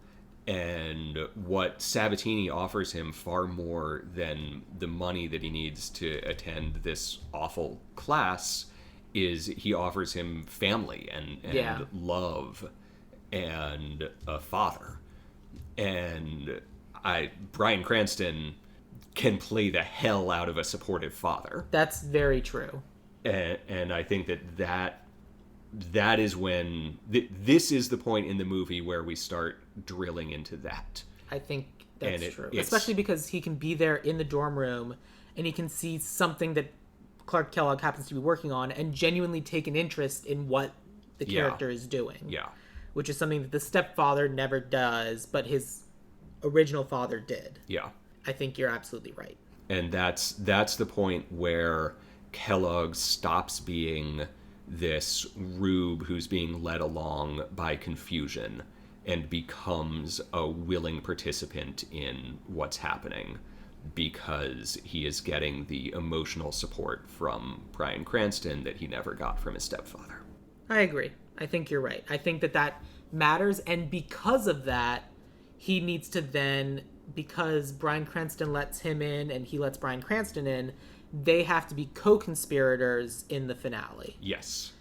And what Sabatini offers him far more than the money that he needs to attend this awful class is he offers him family and love and a father. And Bryan Cranston can play the hell out of a supportive father. That's very true. And I think that is when this is the point in the movie where we start drilling into that. I think that's true. Especially because he can be there in the dorm room and he can see something that Clark Kellogg happens to be working on and genuinely take an interest in what the character is doing. Yeah. Which is something that the stepfather never does, but his original father did. Yeah. I think you're absolutely right. And that's the point where Kellogg stops being this rube who's being led along by confusion and becomes a willing participant in what's happening because he is getting the emotional support from Bryan Cranston that he never got from his stepfather. I agree. I think you're right. I think that matters, and because of that, he needs to then, because Bryan Cranston lets him in and he lets Bryan Cranston in, they have to be co-conspirators in the finale. Yes.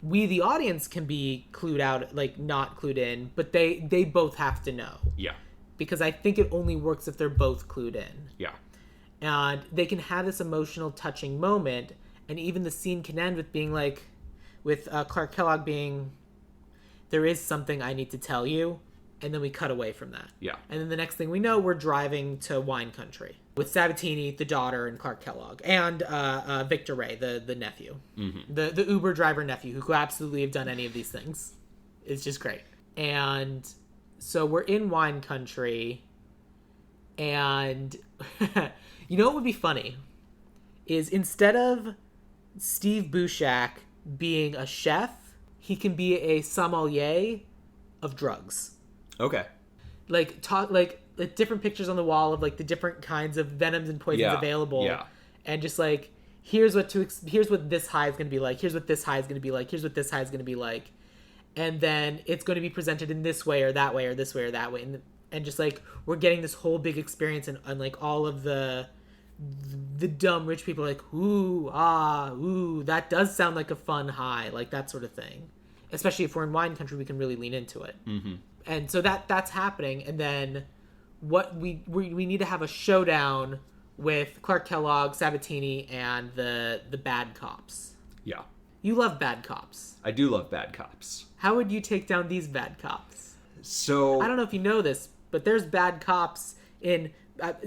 We, the audience, can be clued out, like not clued in, but they both have to know. Yeah. Because I think it only works if they're both clued in. Yeah. And they can have this emotional, touching moment, and even the scene can end with being like, with Clark Kellogg being, there is something I need to tell you, and then we cut away from that. Yeah. And then the next thing we know, we're driving to wine country with Sabatini, the daughter, and Clark Kellogg, and Victor Ray, the nephew, the Uber driver nephew, who could absolutely have done any of these things. It's just great. And so we're in wine country, and you know what would be funny is instead of Steve Buscemi being a chef, he can be a sommelier of drugs. Okay. Like different pictures on the wall of like the different kinds of venoms and poisons available. Yeah. And just like here's what this high is going to be like, here's what this high is going to be like, here's what this high is going to be like, and then it's going to be presented in this way or that way or this way or that way, and just like we're getting this whole big experience, and like all of the dumb rich people are like, ooh, that does sound like a fun high, like that sort of thing. Especially if we're in wine country, we can really lean into it. Mm-hmm. And so that's happening, and then what we need to have a showdown with Clark Kellogg, Sabatini, and the bad cops. Yeah. You love bad cops. I do love bad cops. How would you take down these bad cops? So... I don't know if you know this, but there's bad cops in...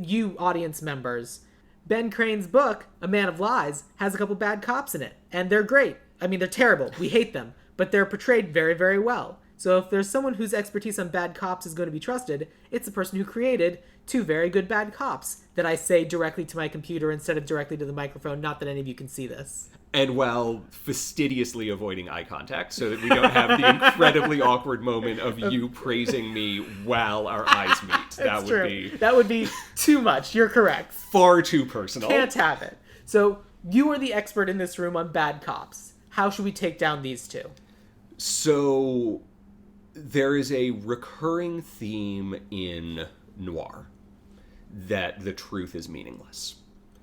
you audience members. Ben Crane's book, A Man of Lies, has a couple bad cops in it. And they're great. I mean, they're terrible. We hate them. But they're portrayed very, very well. So if there's someone whose expertise on bad cops is going to be trusted, it's the person who created two very good bad cops that I say directly to my computer instead of directly to the microphone. Not that any of you can see this. And while fastidiously avoiding eye contact so that we don't have the incredibly awkward moment of you praising me while our eyes meet. That would be too much. You're correct. Far too personal. Can't have it. So you are the expert in this room on bad cops. How should we take down these two? So there is a recurring theme in noir that the truth is meaningless.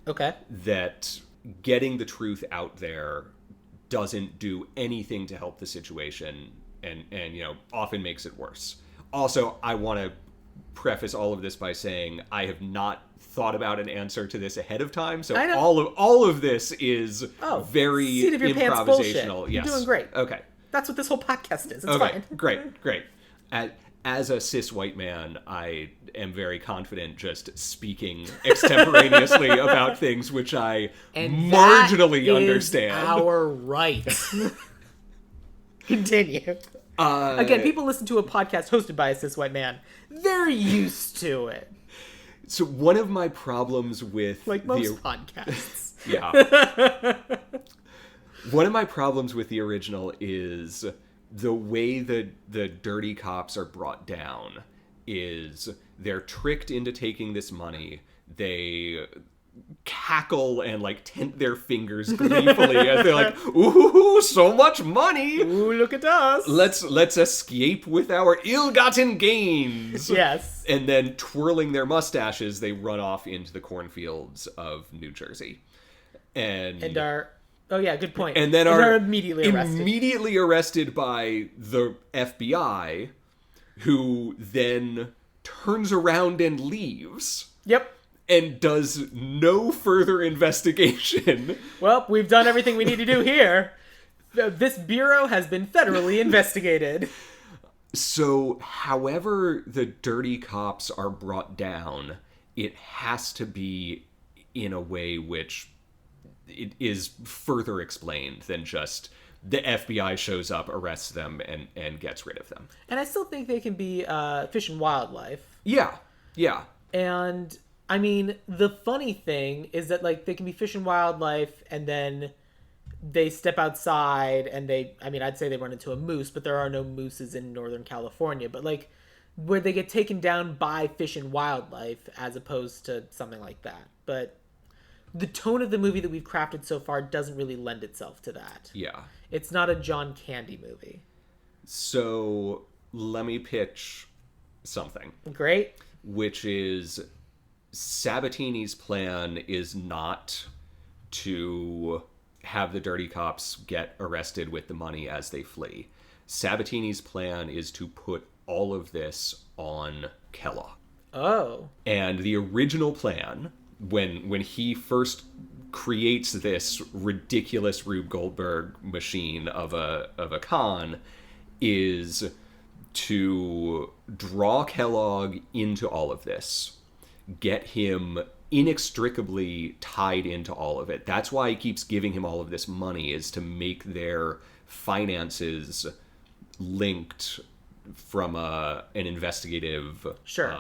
Okay. That getting the truth out there doesn't do anything to help the situation and often makes it worse. Also, I want to preface all of this by saying I have not thought about an answer to this ahead of time, so all of this is very seat of your pants bullshit. Yes. You're doing great. Okay. That's what this whole podcast is. It's okay. fine. Great. As a cis white man, I am very confident just speaking extemporaneously about things which I marginally understand. Our right. Continue. Again, people listen to a podcast hosted by a cis white man. They're used to it. So one of my problems with most podcasts. Yeah. One of my problems with the original is the way that the dirty cops are brought down is they're tricked into taking this money. They cackle and tent their fingers gleefully as they're like, ooh, so much money. Ooh, look at us. Let's escape with our ill-gotten gains. Yes. And then twirling their mustaches, they run off into the cornfields of New Jersey. And are... Oh, yeah, good point. And then are immediately arrested by the FBI, who then turns around and leaves. Yep. And does no further investigation. Well, we've done everything we need to do here. This bureau has been federally investigated. So, however the dirty cops are brought down, it has to be in a way which... it is further explained than just the FBI shows up, arrests them, and gets rid of them. And I still think they can be fish and wildlife. Yeah. And, I mean, the funny thing is that, they can be fish and wildlife, and then they step outside, and I'd say they run into a moose, but there are no mooses in Northern California. But, where they get taken down by fish and wildlife, as opposed to something like that. But... the tone of the movie that we've crafted so far doesn't really lend itself to that. Yeah. It's not a John Candy movie. So, let me pitch something. Great. Which is, Sabatini's plan is not to have the dirty cops get arrested with the money as they flee. Sabatini's plan is to put all of this on Kellogg. Oh. And the original plan... When he first creates this ridiculous Rube Goldberg machine of a con, is to draw Kellogg into all of this, get him inextricably tied into all of it. That's why he keeps giving him all of this money, is to make their finances linked from an investigative... Sure.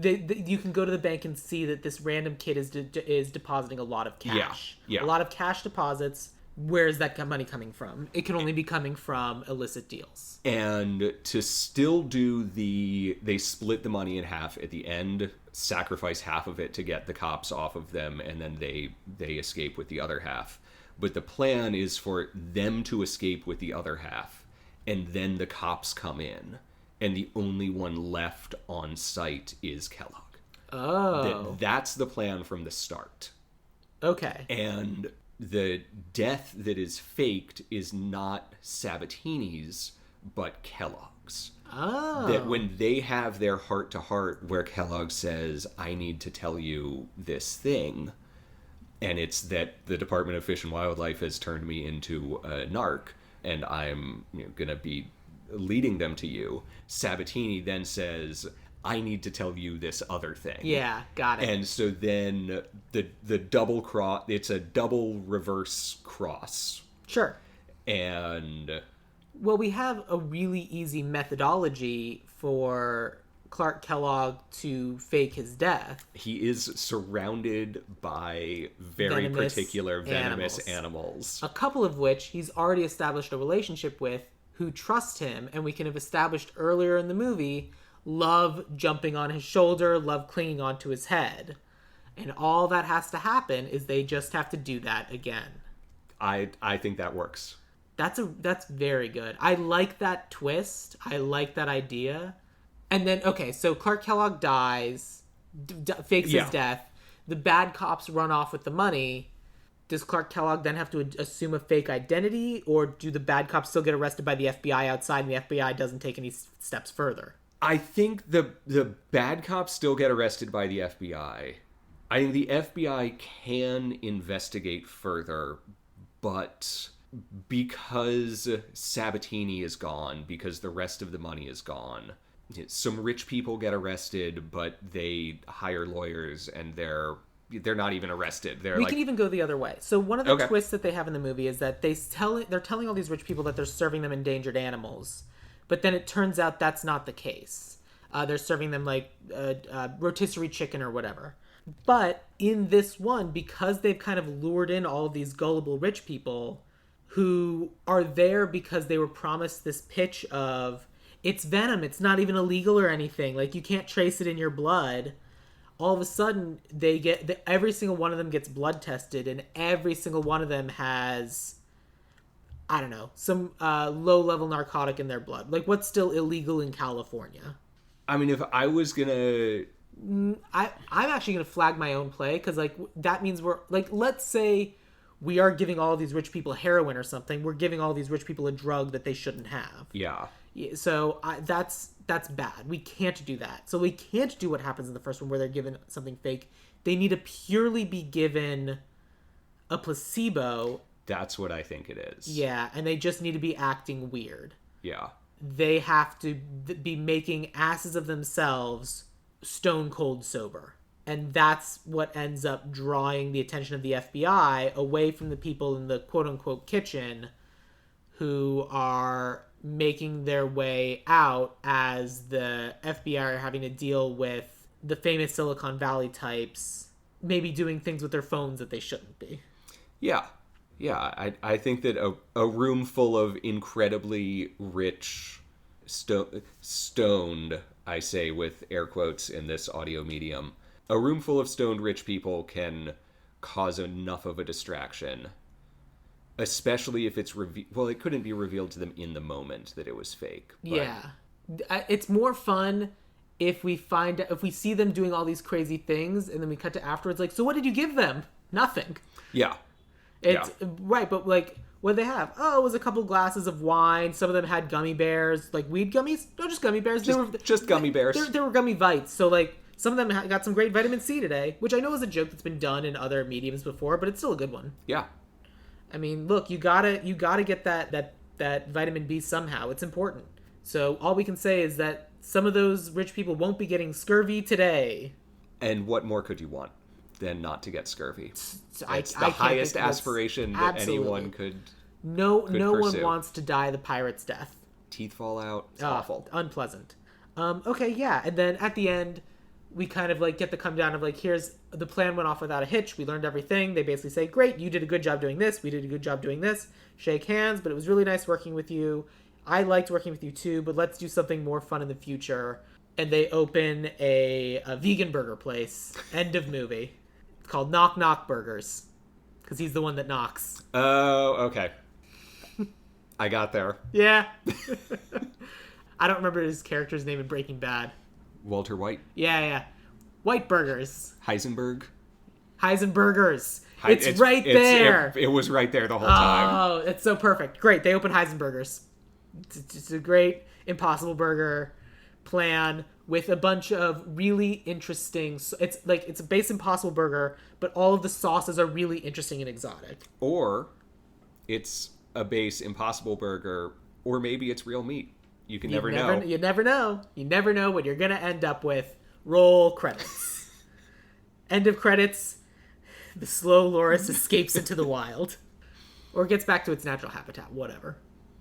You can go to the bank and see that this random kid is depositing a lot of cash. Yeah. A lot of cash deposits where is that money coming from? It can only be coming from illicit deals. And to still do they split the money in half at the end, sacrifice half of it to get the cops off of them, and then they escape with the other half. But the plan is for them to escape with the other half, and then the cops come in, and the only one left on site is Kellogg. Oh. That's the plan from the start. Okay. And the death that is faked is not Sabatini's, but Kellogg's. Oh. That when they have their heart-to-heart where Kellogg says, I need to tell you this thing, and it's that the Department of Fish and Wildlife has turned me into a narc, and I'm going to be leading them to you, Sabatini then says, I need to tell you this other thing. Yeah, got it. And so then the double cross, it's a double reverse cross. Sure. And well, we have a really easy methodology for Clark Kellogg to fake his death. He is surrounded by very particular venomous animals. A couple of which he's already established a relationship with, who trust him, and we can have established earlier in the movie love jumping on his shoulder, love clinging onto his head. And all that has to happen is they just have to do that again. I think that works. That's very good. I like that twist. I like that idea. And then, okay, so Clark Kellogg dies, fakes his death. The bad cops run off with the money. Does Clark Kellogg then have to assume a fake identity, or do the bad cops still get arrested by the FBI outside and the FBI doesn't take any steps further? I think the bad cops still get arrested by the FBI. I think the FBI can investigate further, but because Sabatini is gone, because the rest of the money is gone, some rich people get arrested, but they hire lawyers and they're not even arrested. We can even go the other way. So one of the twists that they have in the movie is that they're telling all these rich people that they're serving them endangered animals. But then it turns out that's not the case. They're serving them like rotisserie chicken or whatever. But in this one, because they've kind of lured in all of these gullible rich people who are there because they were promised this pitch of, it's venom, it's not even illegal or anything, like you can't trace it in your blood. All of a sudden, every single one of them gets blood tested, and every single one of them has, I don't know, some low-level narcotic in their blood. Like, what's still illegal in California? I mean, if I was gonna... I'm actually gonna flag my own play, because, like, that means we're... Like, let's say we are giving all these rich people heroin or something. We're giving all these rich people a drug that they shouldn't have. Yeah. So that's bad. We can't do that. So we can't do what happens in the first one where they're given something fake. They need to purely be given a placebo. That's what I think it is. Yeah, and they just need to be acting weird. Yeah. They have to be making asses of themselves stone cold sober. And that's what ends up drawing the attention of the FBI away from the people in the quote-unquote kitchen who are making their way out as the FBI are having to deal with the famous Silicon Valley types maybe doing things with their phones that they shouldn't be. Yeah. I think that a room full of incredibly rich, stoned, I say with air quotes in this audio medium, a room full of stoned rich people can cause enough of a distraction, especially if it's it couldn't be revealed to them in the moment that it was fake. But... Yeah. It's more fun if we see them doing all these crazy things and then we cut to afterwards, like, so what did you give them? Nothing. Yeah. Right, but like, what did they have? Oh, it was a couple glasses of wine. Some of them had gummy bears, like weed gummies. No, just gummy bears. Just gummy bears. They were gummy vites. So like, some of them got some great vitamin C today, which I know is a joke that's been done in other mediums before, but it's still a good one. Yeah. I mean, look, you gotta get that vitamin B somehow. It's important. So all we can say is that some of those rich people won't be getting scurvy today. And what more could you want than not to get scurvy? It's the I highest aspiration that anyone could. No pursue. one wants to die the pirate's death. Teeth fall out. It's awful. Unpleasant. Okay, yeah, and then at the end, we kind of like get the come down of like, here's the plan went off without a hitch. We learned everything. They basically say, great, you did a good job doing this. We did a good job doing this. Shake hands, but it was really nice working with you. I liked working with you too, but let's do something more fun in the future. And they open a vegan burger place. End of movie. It's called Knock Knock Burgers. Because he's the one that knocks. Oh, okay. I got there. Yeah. I don't remember his character's name in Breaking Bad. Walter White. Yeah. White Burgers. Heisenbergers. It's right there. It was right there the whole time. Oh, it's so perfect. Great. They open Heisenbergers. It's a great Impossible Burger plan with a bunch of really interesting... It's like, it's a base Impossible Burger, but all of the sauces are really interesting and exotic. Or it's a base Impossible Burger, or maybe it's real meat. You never know. You never know. You never know what you're going to end up with. Roll credits. End of credits. The slow loris escapes into the wild. Or gets back to its natural habitat. Whatever.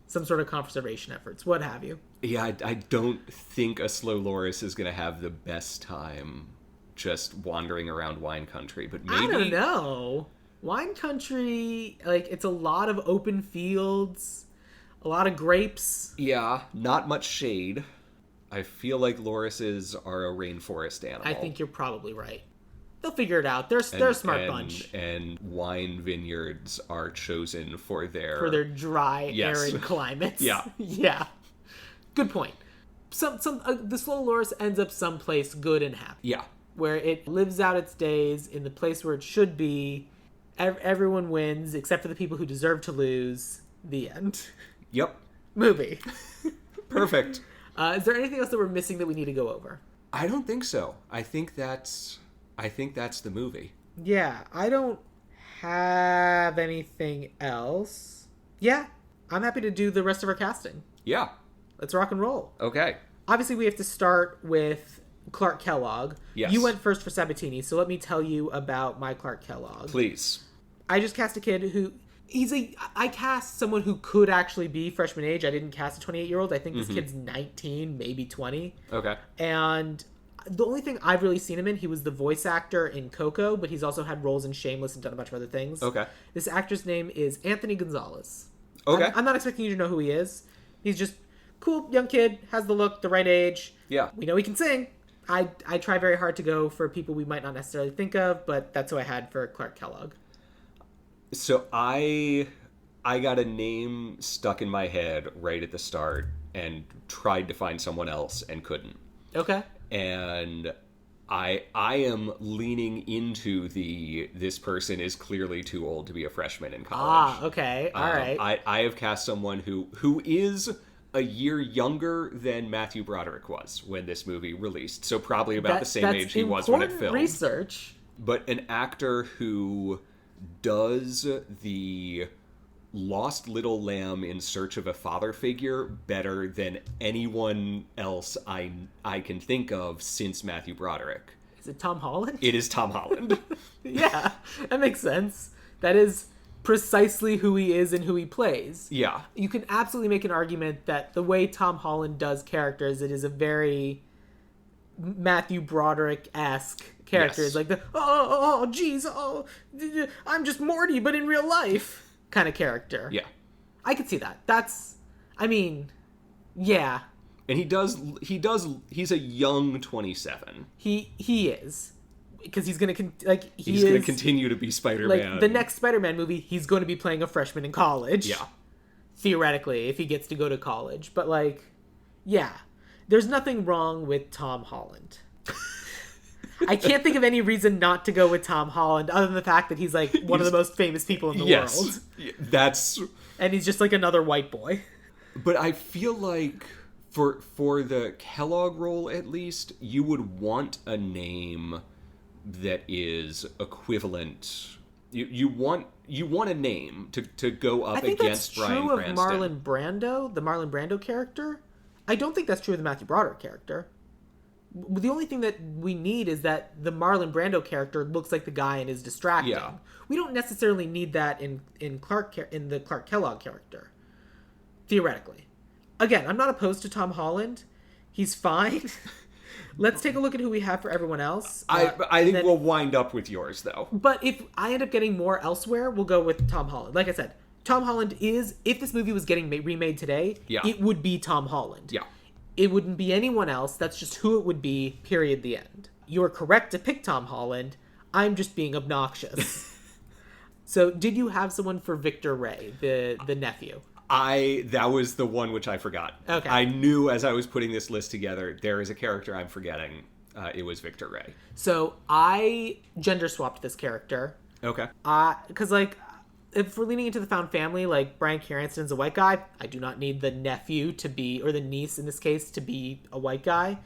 Some sort of conservation efforts. What have you. Yeah, I don't think a slow loris is going to have the best time just wandering around wine country. But maybe... I don't know. Wine country, like, it's a lot of open fields. A lot of grapes. Yeah, not much shade. I feel like lorises are a rainforest animal. I think you're probably right. They'll figure it out. They're a smart bunch. And wine vineyards are chosen for their dry, arid climates. Yeah. Yeah. Good point. The slow loris ends up someplace good and happy. Yeah. Where it lives out its days in the place where it should be. Everyone wins except for the people who deserve to lose. The end. Yep. Movie. Perfect. Is there anything else that we're missing that we need to go over? I don't think so. I think that's the movie. Yeah, I don't have anything else. Yeah, I'm happy to do the rest of our casting. Yeah. Let's rock and roll. Okay. Obviously, we have to start with Clark Kellogg. Yes. You went first for Sabatini, so let me tell you about my Clark Kellogg. Please. I just cast a kid who... I cast someone who could actually be freshman age. I didn't cast a 28-year-old. I think this kid's 19, maybe 20. Okay. And the only thing I've really seen him in, he was the voice actor in Coco, but he's also had roles in Shameless and done a bunch of other things. Okay. This actor's name is Anthony Gonzalez. Okay. I'm not expecting you to know who he is. He's just cool young kid, has the look, the right age. Yeah. We know he can sing. I try very hard to go for people we might not necessarily think of, but that's who I had for Clark Kellogg. So I got a name stuck in my head right at the start and tried to find someone else and couldn't. Okay. And I am leaning into this person is clearly too old to be a freshman in college. Okay. All right. I have cast someone who is a year younger than Matthew Broderick was when this movie released. So probably about the same age he was when it filmed. Research. But an actor who does the lost little lamb in search of a father figure better than anyone else I can think of since Matthew Broderick. Is it Tom Holland? It is Tom Holland. Yeah, that makes sense. That is precisely who he is and who he plays. Yeah. You can absolutely make an argument that the way Tom Holland does characters, it is a very Matthew Broderick-esque character. Yes. It's like geez, I'm just Morty, but in real life kind of character. Yeah. I could see that. Yeah. And he's a young 27. He is. Because he's going to continue to be Spider-Man. Like, the next Spider-Man movie, he's going to be playing a freshman in college. Yeah. Theoretically, if he gets to go to college. But, like, yeah. There's nothing wrong with Tom Holland. I can't think of any reason not to go with Tom Holland other than the fact that he's, like, one of the most famous people in the world. That's... And he's just, like, another white boy. But I feel like for the Kellogg role, at least, you would want a name that is equivalent. You want a name to go up against Bryan Cranston. I think that's true of Marlon Brando, the Marlon Brando character. I don't think that's true of the Matthew Broderick character. The only thing that we need is that the Marlon Brando character looks like the guy and is distracting. Yeah. We don't necessarily need that in the Clark Kellogg character. Theoretically. Again, I'm not opposed to Tom Holland. He's fine. Let's take a look at who we have for everyone else. I think we'll wind up with yours, though. But if I end up getting more elsewhere, we'll go with Tom Holland. Like I said, Tom Holland is, if this movie was getting remade today, it would be Tom Holland. Yeah. It wouldn't be anyone else. That's just who it would be, period, the end. You're correct to pick Tom Holland. I'm just being obnoxious. So, did you have someone for Victor Ray, the nephew? That was the one which I forgot. Okay. I knew as I was putting this list together, there is a character I'm forgetting. It was Victor Ray. So, I gender swapped this character. Okay. Because, like, if we're leaning into the found family, like, Bryan Cranston's a white guy. I do not need the nephew to be, or the niece in this case, to be a white guy.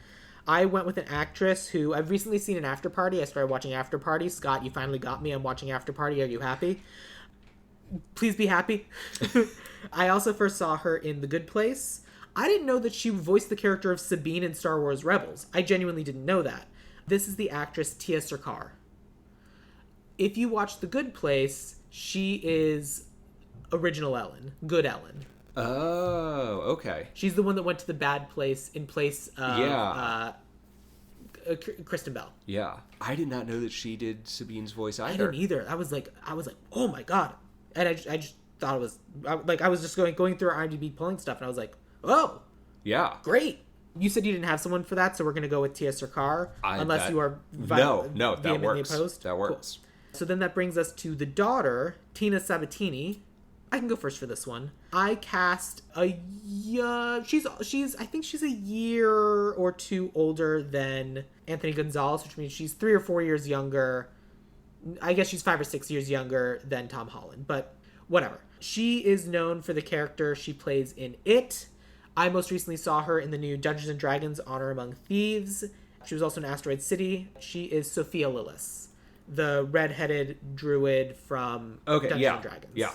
I went with an actress who I've recently seen in After Party. I started watching After Party. Scott, you finally got me. I'm watching After Party. Are you happy? Please be happy. I also first saw her in The Good Place. I didn't know that she voiced the character of Sabine in Star Wars Rebels. I genuinely didn't know that. This is the actress Tia Sircar. If you watch The Good Place, she is original Ellen. Good Ellen. Oh, okay. She's the one that went to the bad place in place of Kristen Bell. Yeah. I did not know that she did Sabine's voice either. I didn't either. I was like, oh my god. And I just thought it was, I was just going through our IMDb pulling stuff, and I was like, oh. Yeah. Great. You said you didn't have someone for that, so we're going to go with Tia Sircar. Unless you are No, that works. Opposed. That works. Cool. So then that brings us to the daughter, Tina Sabatini. I can go first for this one. I cast she's I think she's a year or two older than Anthony Gonzalez, which means she's 3 or 4 years younger. I guess she's 5 or 6 years younger than Tom Holland, but whatever. She is known for the character she plays in It. I most recently saw her in the new Dungeons & Dragons Honor Among Thieves. She was also in Asteroid City. She is Sophia Lillis, the redheaded druid from Dungeons & Dragons. Yeah.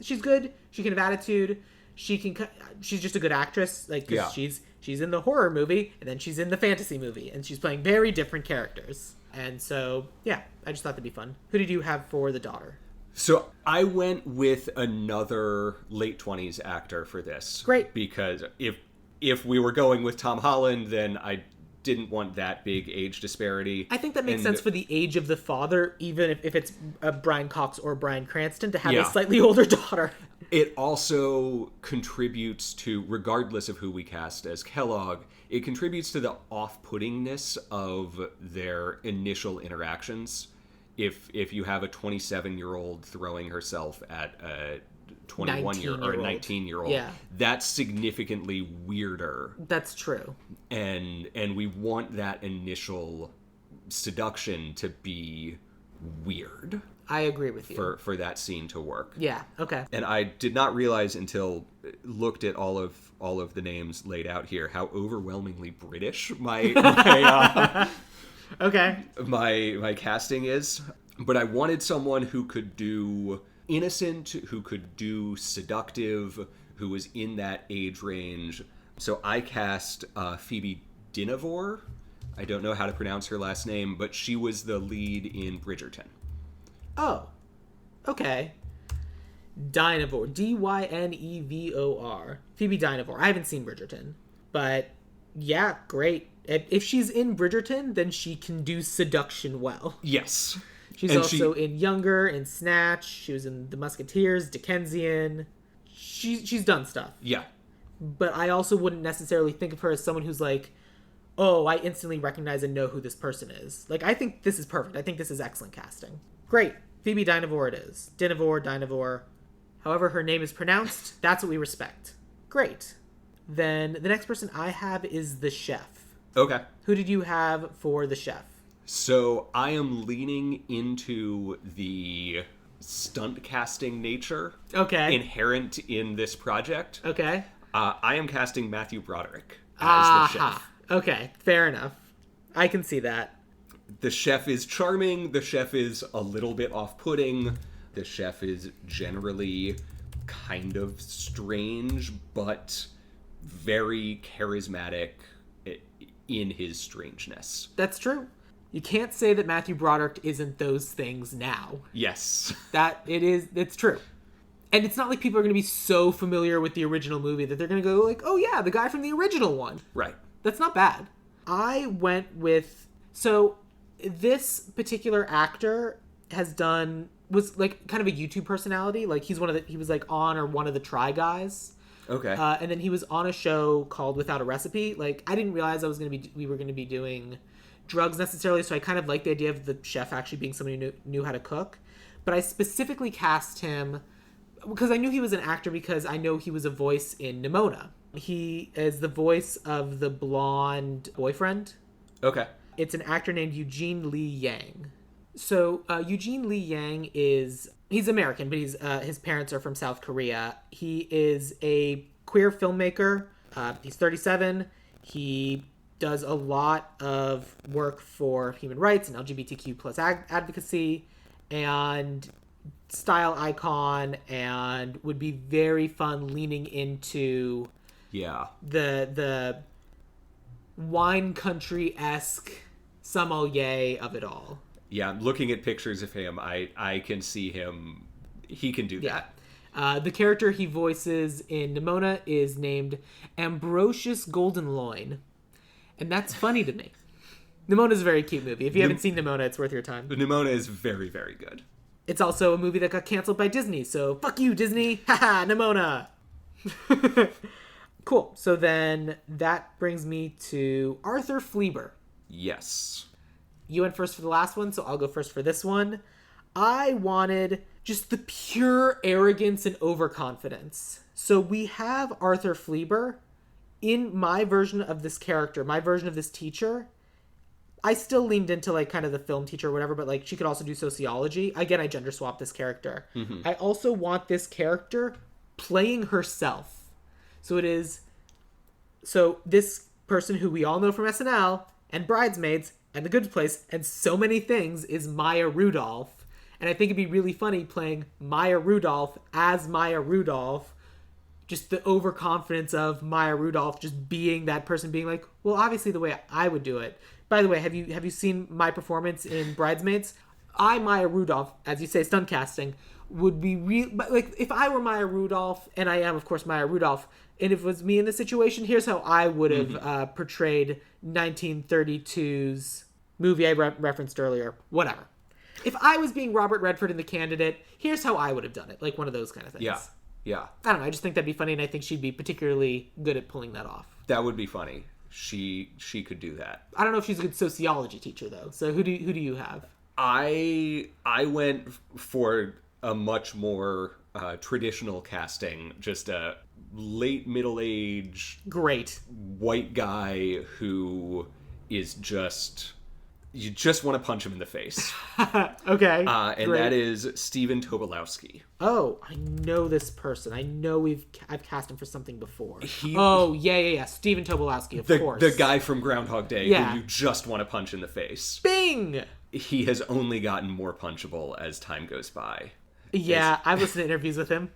She's good. She can have attitude. She's just a good actress. Like, she's in the horror movie, and then she's in the fantasy movie, and she's playing very different characters. And so, yeah, I just thought that'd be fun. Who did you have for the daughter? So I went with another late 20s actor for this. Great. Because if we were going with Tom Holland, then I didn't want that big age disparity. I think that makes sense for the age of the father, even if it's Brian Cox or Bryan Cranston, to have a slightly older daughter. It also contributes to, regardless of who we cast as Kellogg, it contributes to the off-puttingness of their initial interactions. If you have a 27-year-old throwing herself at a 21-year-old or a 19-year-old, that's significantly weirder. That's true. And we want that initial seduction to be weird. I agree with you. For that scene to work. Yeah, okay. And I did not realize until looked at all of the names laid out here how overwhelmingly British my okay. My casting is. But I wanted someone who could do innocent, who could do seductive, who was in that age range. So I cast Phoebe Dynevor. I don't know how to pronounce her last name, but she was the lead in Bridgerton. Oh, okay. Dynevor. Dynevor. Phoebe Dynevor. I haven't seen Bridgerton, but yeah, great. If she's in Bridgerton, then she can do seduction well. Yes. She's also in Younger, in Snatch. She was in The Musketeers, Dickensian. She's done stuff. Yeah. But I also wouldn't necessarily think of her as someone who's like, oh, I instantly recognize and know who this person is. Like, I think this is perfect. I think this is excellent casting. Great. Phoebe Dynevor it is. Dynevor. However her name is pronounced, that's what we respect. Great. Then the next person I have is the chef. Okay. Who did you have for the chef? So I am leaning into the stunt casting nature inherent in this project. Okay. I am casting Matthew Broderick as the chef. Okay, fair enough. I can see that. The chef is charming. The chef is a little bit off-putting. The chef is generally kind of strange, but very charismatic in his strangeness. That's true. You can't say that Matthew Broderick isn't those things now. Yes. It's true. And it's not like people are going to be so familiar with the original movie that they're going to go like, oh yeah, the guy from the original one. Right. That's not bad. I went with... So, this particular actor was like kind of a YouTube personality. Like, he was like on or one of the Try Guys. Okay. And then he was on a show called Without a Recipe. Like, I didn't realize we were going to be doing drugs necessarily, so I kind of liked the idea of the chef actually being somebody who knew how to cook. But I specifically cast him because I knew he was an actor because I know he was a voice in Nimona. He is the voice of the blonde boyfriend. Okay. It's an actor named Eugene Lee Yang. So Eugene Lee Yang he's American, but his parents are from South Korea. He is a queer filmmaker. He's 37. He does a lot of work for human rights and LGBTQ plus advocacy, and style icon, and would be very fun leaning into the wine country-esque sommelier of it all. Yeah, looking at pictures of him, I can see him. He can do that. The character he voices in Nimona is named Ambrosius Goldenloin. And that's funny to me. Nimona is a very cute movie. If you haven't seen Nimona, it's worth your time. Nimona is very, very good. It's also a movie that got canceled by Disney, so fuck you, Disney. Haha, Nimona. Cool. So then that brings me to Arthur Fleeber. Yes. You went first for the last one, so I'll go first for this one. I wanted just the pure arrogance and overconfidence. So we have Arthur Fleeber. In my version of this character, my version of this teacher, I still leaned into like kind of the film teacher or whatever, but like she could also do sociology. Again, I gender swapped this character. Mm-hmm. I also want this character playing herself. So this person who we all know from SNL and Bridesmaids and The Good Place and so many things is Maya Rudolph. And I think it'd be really funny playing Maya Rudolph as Maya Rudolph. Just the overconfidence of Maya Rudolph just being that person, being like, well, obviously the way I would do it. By the way, have you seen my performance in Bridesmaids? Maya Rudolph, as you say, stunt casting, would be real. But like, if I were Maya Rudolph, and I am, of course, Maya Rudolph, and if it was me in this situation, here's how I would have portrayed 1932's movie I referenced earlier. Whatever. If I was being Robert Redford in The Candidate, here's how I would have done it. Like one of those kind of things. Yeah. Yeah. I don't know. I just think that'd be funny, and I think she'd be particularly good at pulling that off. That would be funny. She could do that. I don't know if she's a good sociology teacher, though. So who do you have? I went for a much more traditional casting. Just a late middle-aged... Great. ...white guy who is just... You just want to punch him in the face. Okay. And great. that is Stephen Tobolowsky. Oh, I know this person. I know I've cast him for something before. Yeah. Stephen Tobolowsky, of course. The guy from Groundhog Day who you just want to punch in the face. Bing! He has only gotten more punchable as time goes by. Yeah, I've listened to interviews with him.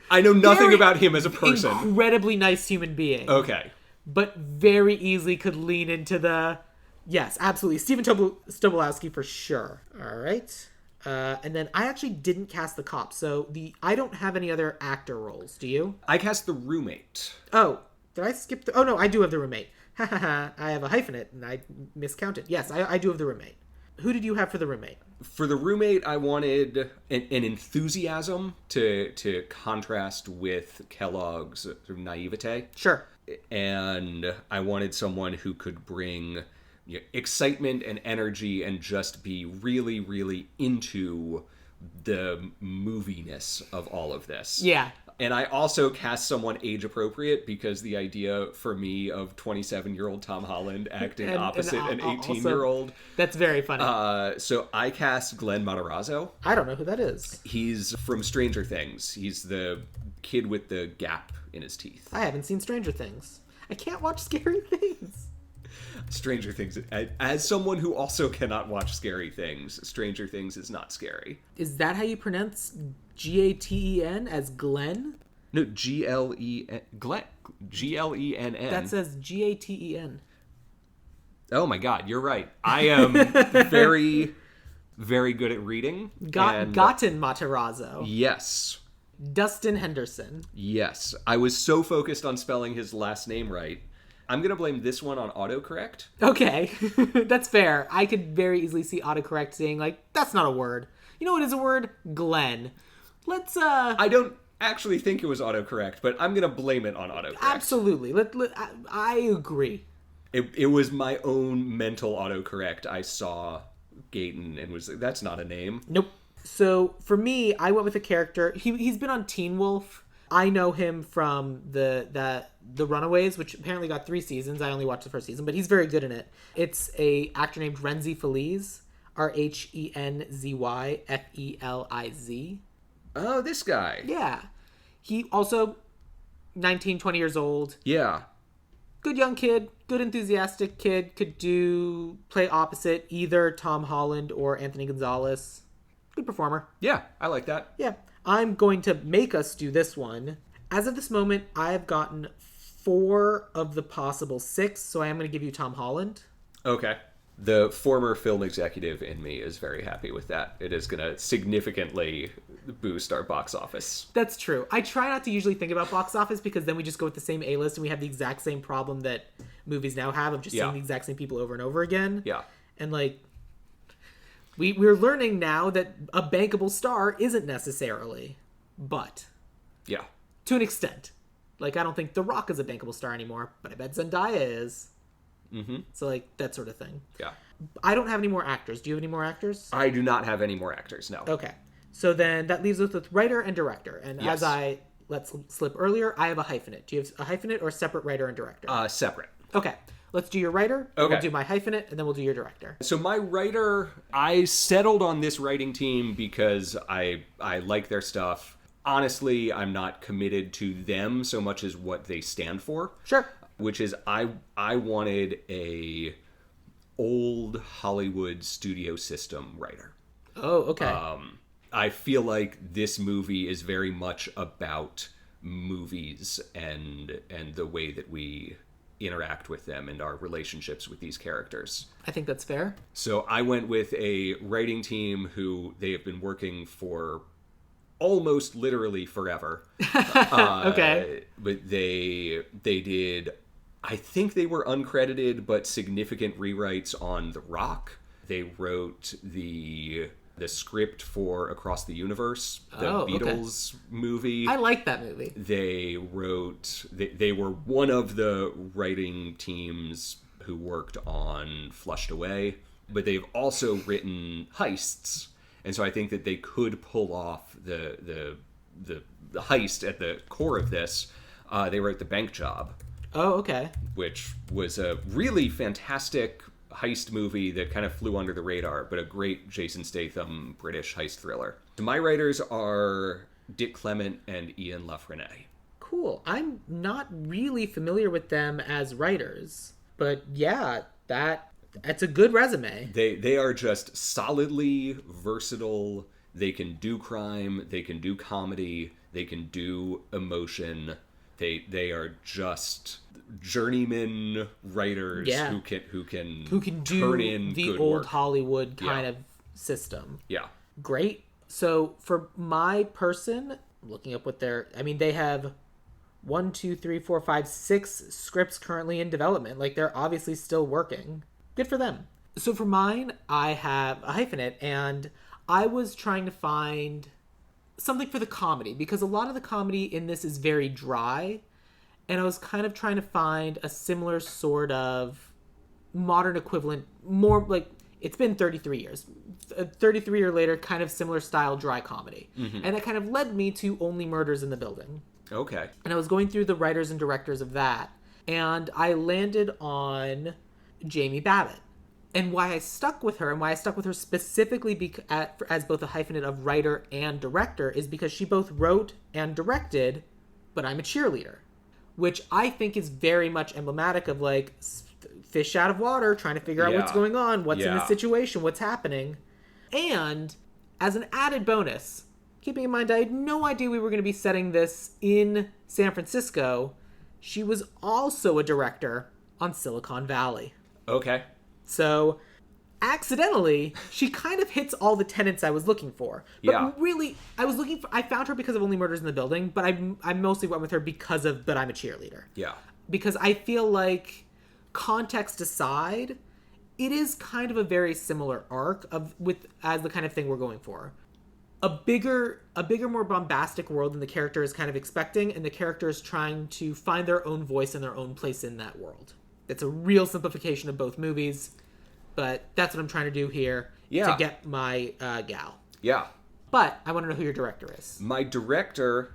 I know nothing about him as a person. Incredibly nice human being. Okay. But very easily could lean into the... Yes, absolutely. Stephen Tobolowsky for sure. All right. And then I actually didn't cast the cop, so I don't have any other actor roles. Do you? I cast the roommate. Oh, did I skip oh no, I do have the roommate. I have a hyphenate, and I miscounted. Yes, I do have the roommate. Who did you have for the roommate? For the roommate, I wanted an enthusiasm to contrast with Kellogg's sort of naivete. Sure. And I wanted someone who could bring... excitement and energy and just be really, really into the moviness of all of this. Yeah. And I also cast someone age appropriate because the idea for me of 27-year-old Tom Holland acting opposite an 18-year-old. That's very funny. So I cast Glenn Matarazzo. I don't know who that is. He's from Stranger Things. He's the kid with the gap in his teeth. I haven't seen Stranger Things. I can't watch scary things. Stranger Things, as someone who also cannot watch scary things, Stranger Things is not scary. Is that how you pronounce Gaten as Glenn? No, Glen. Glenn. Glenn. That says Gaten. Oh my god, you're right. I am very, very good at reading. Gaten Matarazzo. Yes. Dustin Henderson. Yes. I was so focused on spelling his last name right I'm going to blame this one on autocorrect. Okay, that's fair. I could very easily see autocorrect saying, like, that's not a word. You know what is a word? Glenn. Let's, I don't actually think it was autocorrect, but I'm going to blame it on autocorrect. Absolutely. I agree. It was my own mental autocorrect. I saw Gaten and was like, that's not a name. Nope. So, for me, I went with a character. He's been on Teen Wolf. I know him from the Runaways, which apparently got 3 seasons. I only watched the first season, but he's very good in it. It's a actor named Renzy Feliz, Rhenzyfeliz. Oh, this guy. Yeah. He also 19, 20 years old. Yeah. Good young kid, good enthusiastic kid, could play opposite either Tom Holland or Anthony Gonzalez. Good performer. Yeah, I like that. Yeah. I'm going to make us do this one. As of this moment, I have gotten 4 of the possible 6, so I am going to give you Tom Holland. Okay. The former film executive in me is very happy with that. It is going to significantly boost our box office. That's true. I try not to usually think about box office because then we just go with the same A-list and we have the exact same problem that movies now have of just seeing the exact same people over and over again. Yeah. And like, we're learning now that a bankable star isn't necessarily, but yeah, to an extent. Like, I don't think The Rock is a bankable star anymore, but I bet Zendaya is. Mm-hmm. So, like, that sort of thing. Yeah. I don't have any more actors. Do you have any more actors? I do not have any more actors, no. Okay. So then that leaves us with writer and director. And yes. as I let slip earlier, I have a hyphenate. Do you have a hyphenate or a separate writer and director? Separate. Okay. Let's do your writer. Okay. We'll do my hyphenate, and then we'll do your director. So my writer, I settled on this writing team because I like their stuff. Honestly, I'm not committed to them so much as what they stand for. Sure. Which is I wanted a old Hollywood studio system writer. Oh, okay. I feel like this movie is very much about movies and the way that we interact with them and our relationships with these characters. I think that's fair. So I went with a writing team who they have been working for almost literally forever. Okay. But they did, I think they were uncredited but significant rewrites on The Rock. They wrote the script for Across the Universe, the Beatles movie. I like that movie. They wrote, they were one of the writing teams who worked on Flushed Away, but they've also written heists. And so I think that they could pull off the heist at the core of this. They wrote The Bank Job. Oh, okay. Which was a really fantastic heist movie that kind of flew under the radar, but a great Jason Statham British heist thriller. So my writers are Dick Clement and Ian LaFrennais. Cool. I'm not really familiar with them as writers, but yeah, that's a good resume. They are just solidly versatile. They can do crime, they can do comedy, they can do emotion. They are just journeyman writers who can do turn in the good old work. Hollywood kind of system. Yeah. Great. So for my person, looking up what they have 6 scripts currently in development. Like, they're obviously still working. Good for them. So for mine, I have a hyphenate, and I was trying to find something for the comedy, because a lot of the comedy in this is very dry, and I was kind of trying to find a similar sort of modern equivalent, more like, it's been 33 years. 33 years later, kind of similar style dry comedy. Mm-hmm. And that kind of led me to Only Murders in the Building. Okay. And I was going through the writers and directors of that, and I landed on Jamie Babbitt. And why I stuck with her, and why I stuck with her specifically as both a hyphenate of writer and director, is because she both wrote and directed But I'm a Cheerleader, which I think is very much emblematic of, like, fish out of water, trying to figure out what's going on, what's in the situation, what's happening. And as an added bonus, keeping in mind I had no idea we were going to be setting this in San Francisco, she was also a director on Silicon Valley. Okay. So, accidentally, she kind of hits all the tenets I was looking for. But really, I found her because of Only Murders in the Building, but I mostly went with her because of But I'm a Cheerleader. Yeah. Because I feel like, context aside, it is kind of a very similar arc as the kind of thing we're going for. A bigger, more bombastic world than the character is kind of expecting, and the character is trying to find their own voice and their own place in that world. It's a real simplification of both movies, but that's what I'm trying to do here to get my gal. Yeah. But I want to know who your director is. My director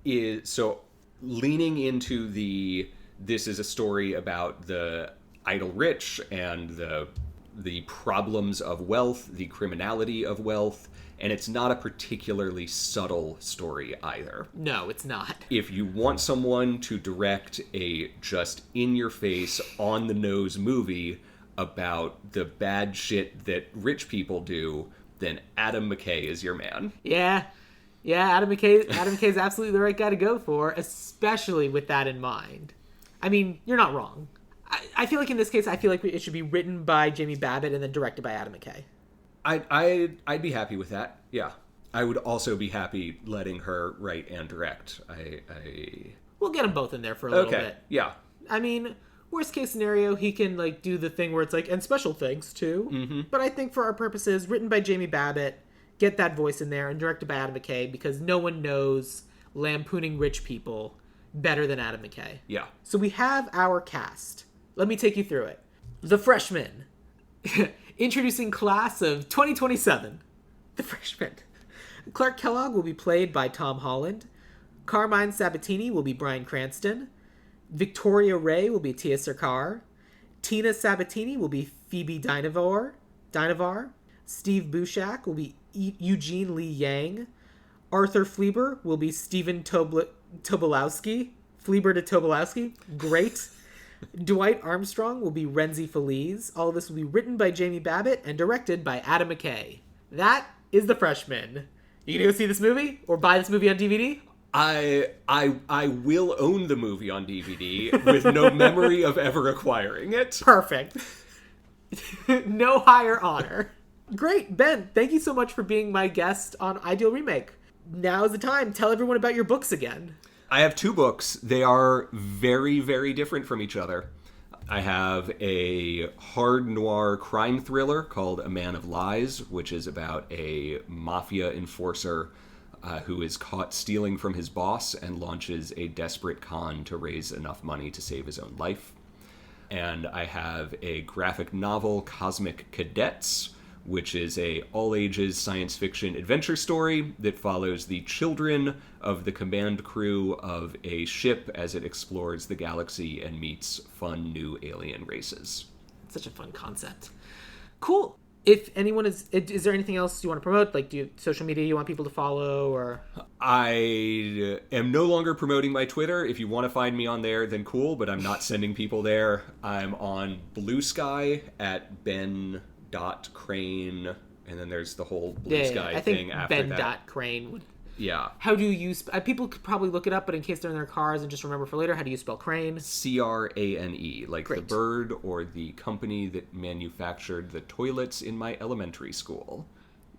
is, so leaning into this is a story about the idle rich and the problems of wealth, the criminality of wealth, and it's not a particularly subtle story either. No, it's not. If you want someone to direct a just in-your-face, on-the-nose movie about the bad shit that rich people do, then Adam McKay is your man. Yeah, Adam McKay's absolutely the right guy to go for, especially with that in mind. I mean, you're not wrong. I feel like in this case, it should be written by Jamie Babbitt and then directed by Adam McKay. I'd be happy with that. Yeah, I would also be happy letting her write and direct. We'll get them both in there for a little bit. Yeah. I mean, worst case scenario, he can like do the thing where it's like, and special thanks too. Mm-hmm. But I think for our purposes, written by Jamie Babbitt, get that voice in there, and directed by Adam McKay, because no one knows lampooning rich people better than Adam McKay. Yeah. So we have our cast. Let me take you through it. The Freshmen. Introducing class of 2027. The Freshmen. Clark Kellogg will be played by Tom Holland. Carmine Sabatini will be Bryan Cranston. Victoria Ray will be Tia Sarkar. Tina Sabatini will be Phoebe Dynevor. Steve Bushak will be Eugene Lee Yang. Arthur Fleeber will be Stephen Tobolowsky. Fleeber to Tobolowsky. Great. Dwight Armstrong will be Renzi Feliz. All of this will be written by Jamie Babbitt and directed by Adam McKay. That is The Freshman. You gonna go see this movie? Or buy this movie on DVD? I will own the movie on DVD with no memory of ever acquiring it. Perfect. No higher honor. Great, Ben, thank you so much for being my guest on Ideal Remake. Now is the time. Tell everyone about your books again. I have 2 books. They are very, very different from each other. I have a hard noir crime thriller called A Man of Lies, which is about a mafia enforcer who is caught stealing from his boss and launches a desperate con to raise enough money to save his own life. And I have a graphic novel, Cosmic Cadets, which is a all-ages science fiction adventure story that follows the children of the command crew of a ship as it explores the galaxy and meets fun new alien races. Such a fun concept. Cool. If anyone is there anything else you want to promote? Like, do you social media you want people to follow, or? I am no longer promoting my Twitter. If you want to find me on there, then cool, but I'm not sending people there. I'm on BlueSky at Ben.Crane, and then there's the whole BlueSky thing after that. I think Ben.Crane would... Yeah. How do you... people could probably look it up, but in case they're in their cars and just remember for later, how do you spell crane? Crane, like Great. The bird or the company that manufactured the toilets in my elementary school.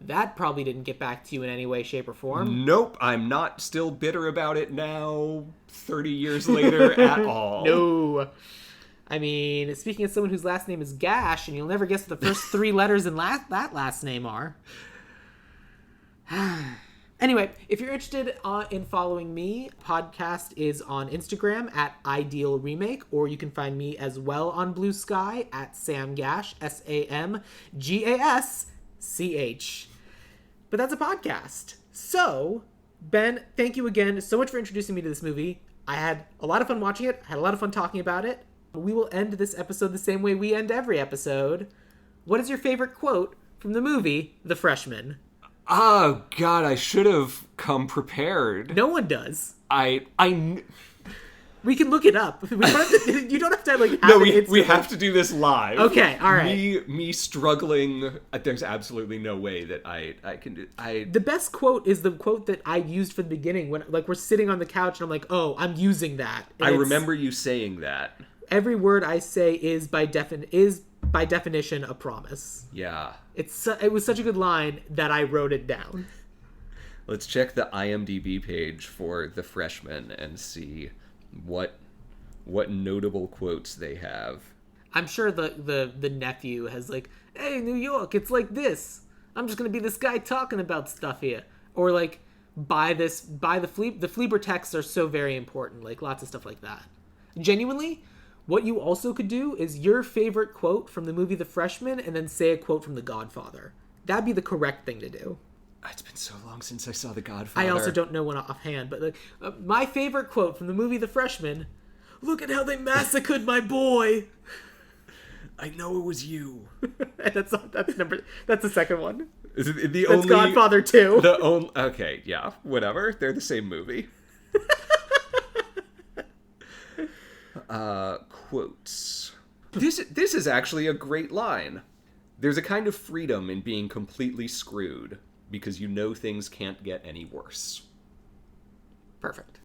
That probably didn't get back to you in any way, shape, or form. Nope, I'm not still bitter about it now, 30 years later, at all. No. I mean, speaking of someone whose last name is Gasch, and you'll never guess what the first 3 letters in that last name are. Anyway, if you're interested in following me, podcast is on Instagram at Ideal Remake, or you can find me as well on BlueSky at Sam Gasch, SamGasch. But that's a podcast. So, Ben, thank you again so much for introducing me to this movie. I had a lot of fun watching it. I had a lot of fun talking about it. We will end this episode the same way we end every episode. What is your favorite quote from the movie The Freshman? Oh, God, I should have come prepared. No one does. We can look it up. You don't have to, like, no, we have to do this live. Okay, all right. Me struggling. There's absolutely no way that I can do. The best quote is the quote that I used for the beginning when, like, we're sitting on the couch and I'm like, oh, I'm using that. And I remember you saying that. Every word I say is by definition, a promise. Yeah. It was such a good line that I wrote it down. Let's check the IMDb page for The Freshman and see what notable quotes they have. I'm sure the nephew has like, hey, New York, it's like this. I'm just gonna be this guy talking about stuff here. Or like, buy the Fleeber texts are so very important. Like, lots of stuff like that. Genuinely, what you also could do is your favorite quote from the movie The Freshman and then say a quote from The Godfather. That'd be the correct thing to do. It's been so long since I saw The Godfather. I also don't know one offhand, but like, my favorite quote from the movie The Freshman, look at how they massacred my boy. I know it was you. That's the second one. Is it That's Godfather 2. Okay, yeah, whatever. They're the same movie. Quotes. This is actually a great line. There's a kind of freedom in being completely screwed because you know things can't get any worse. Perfect.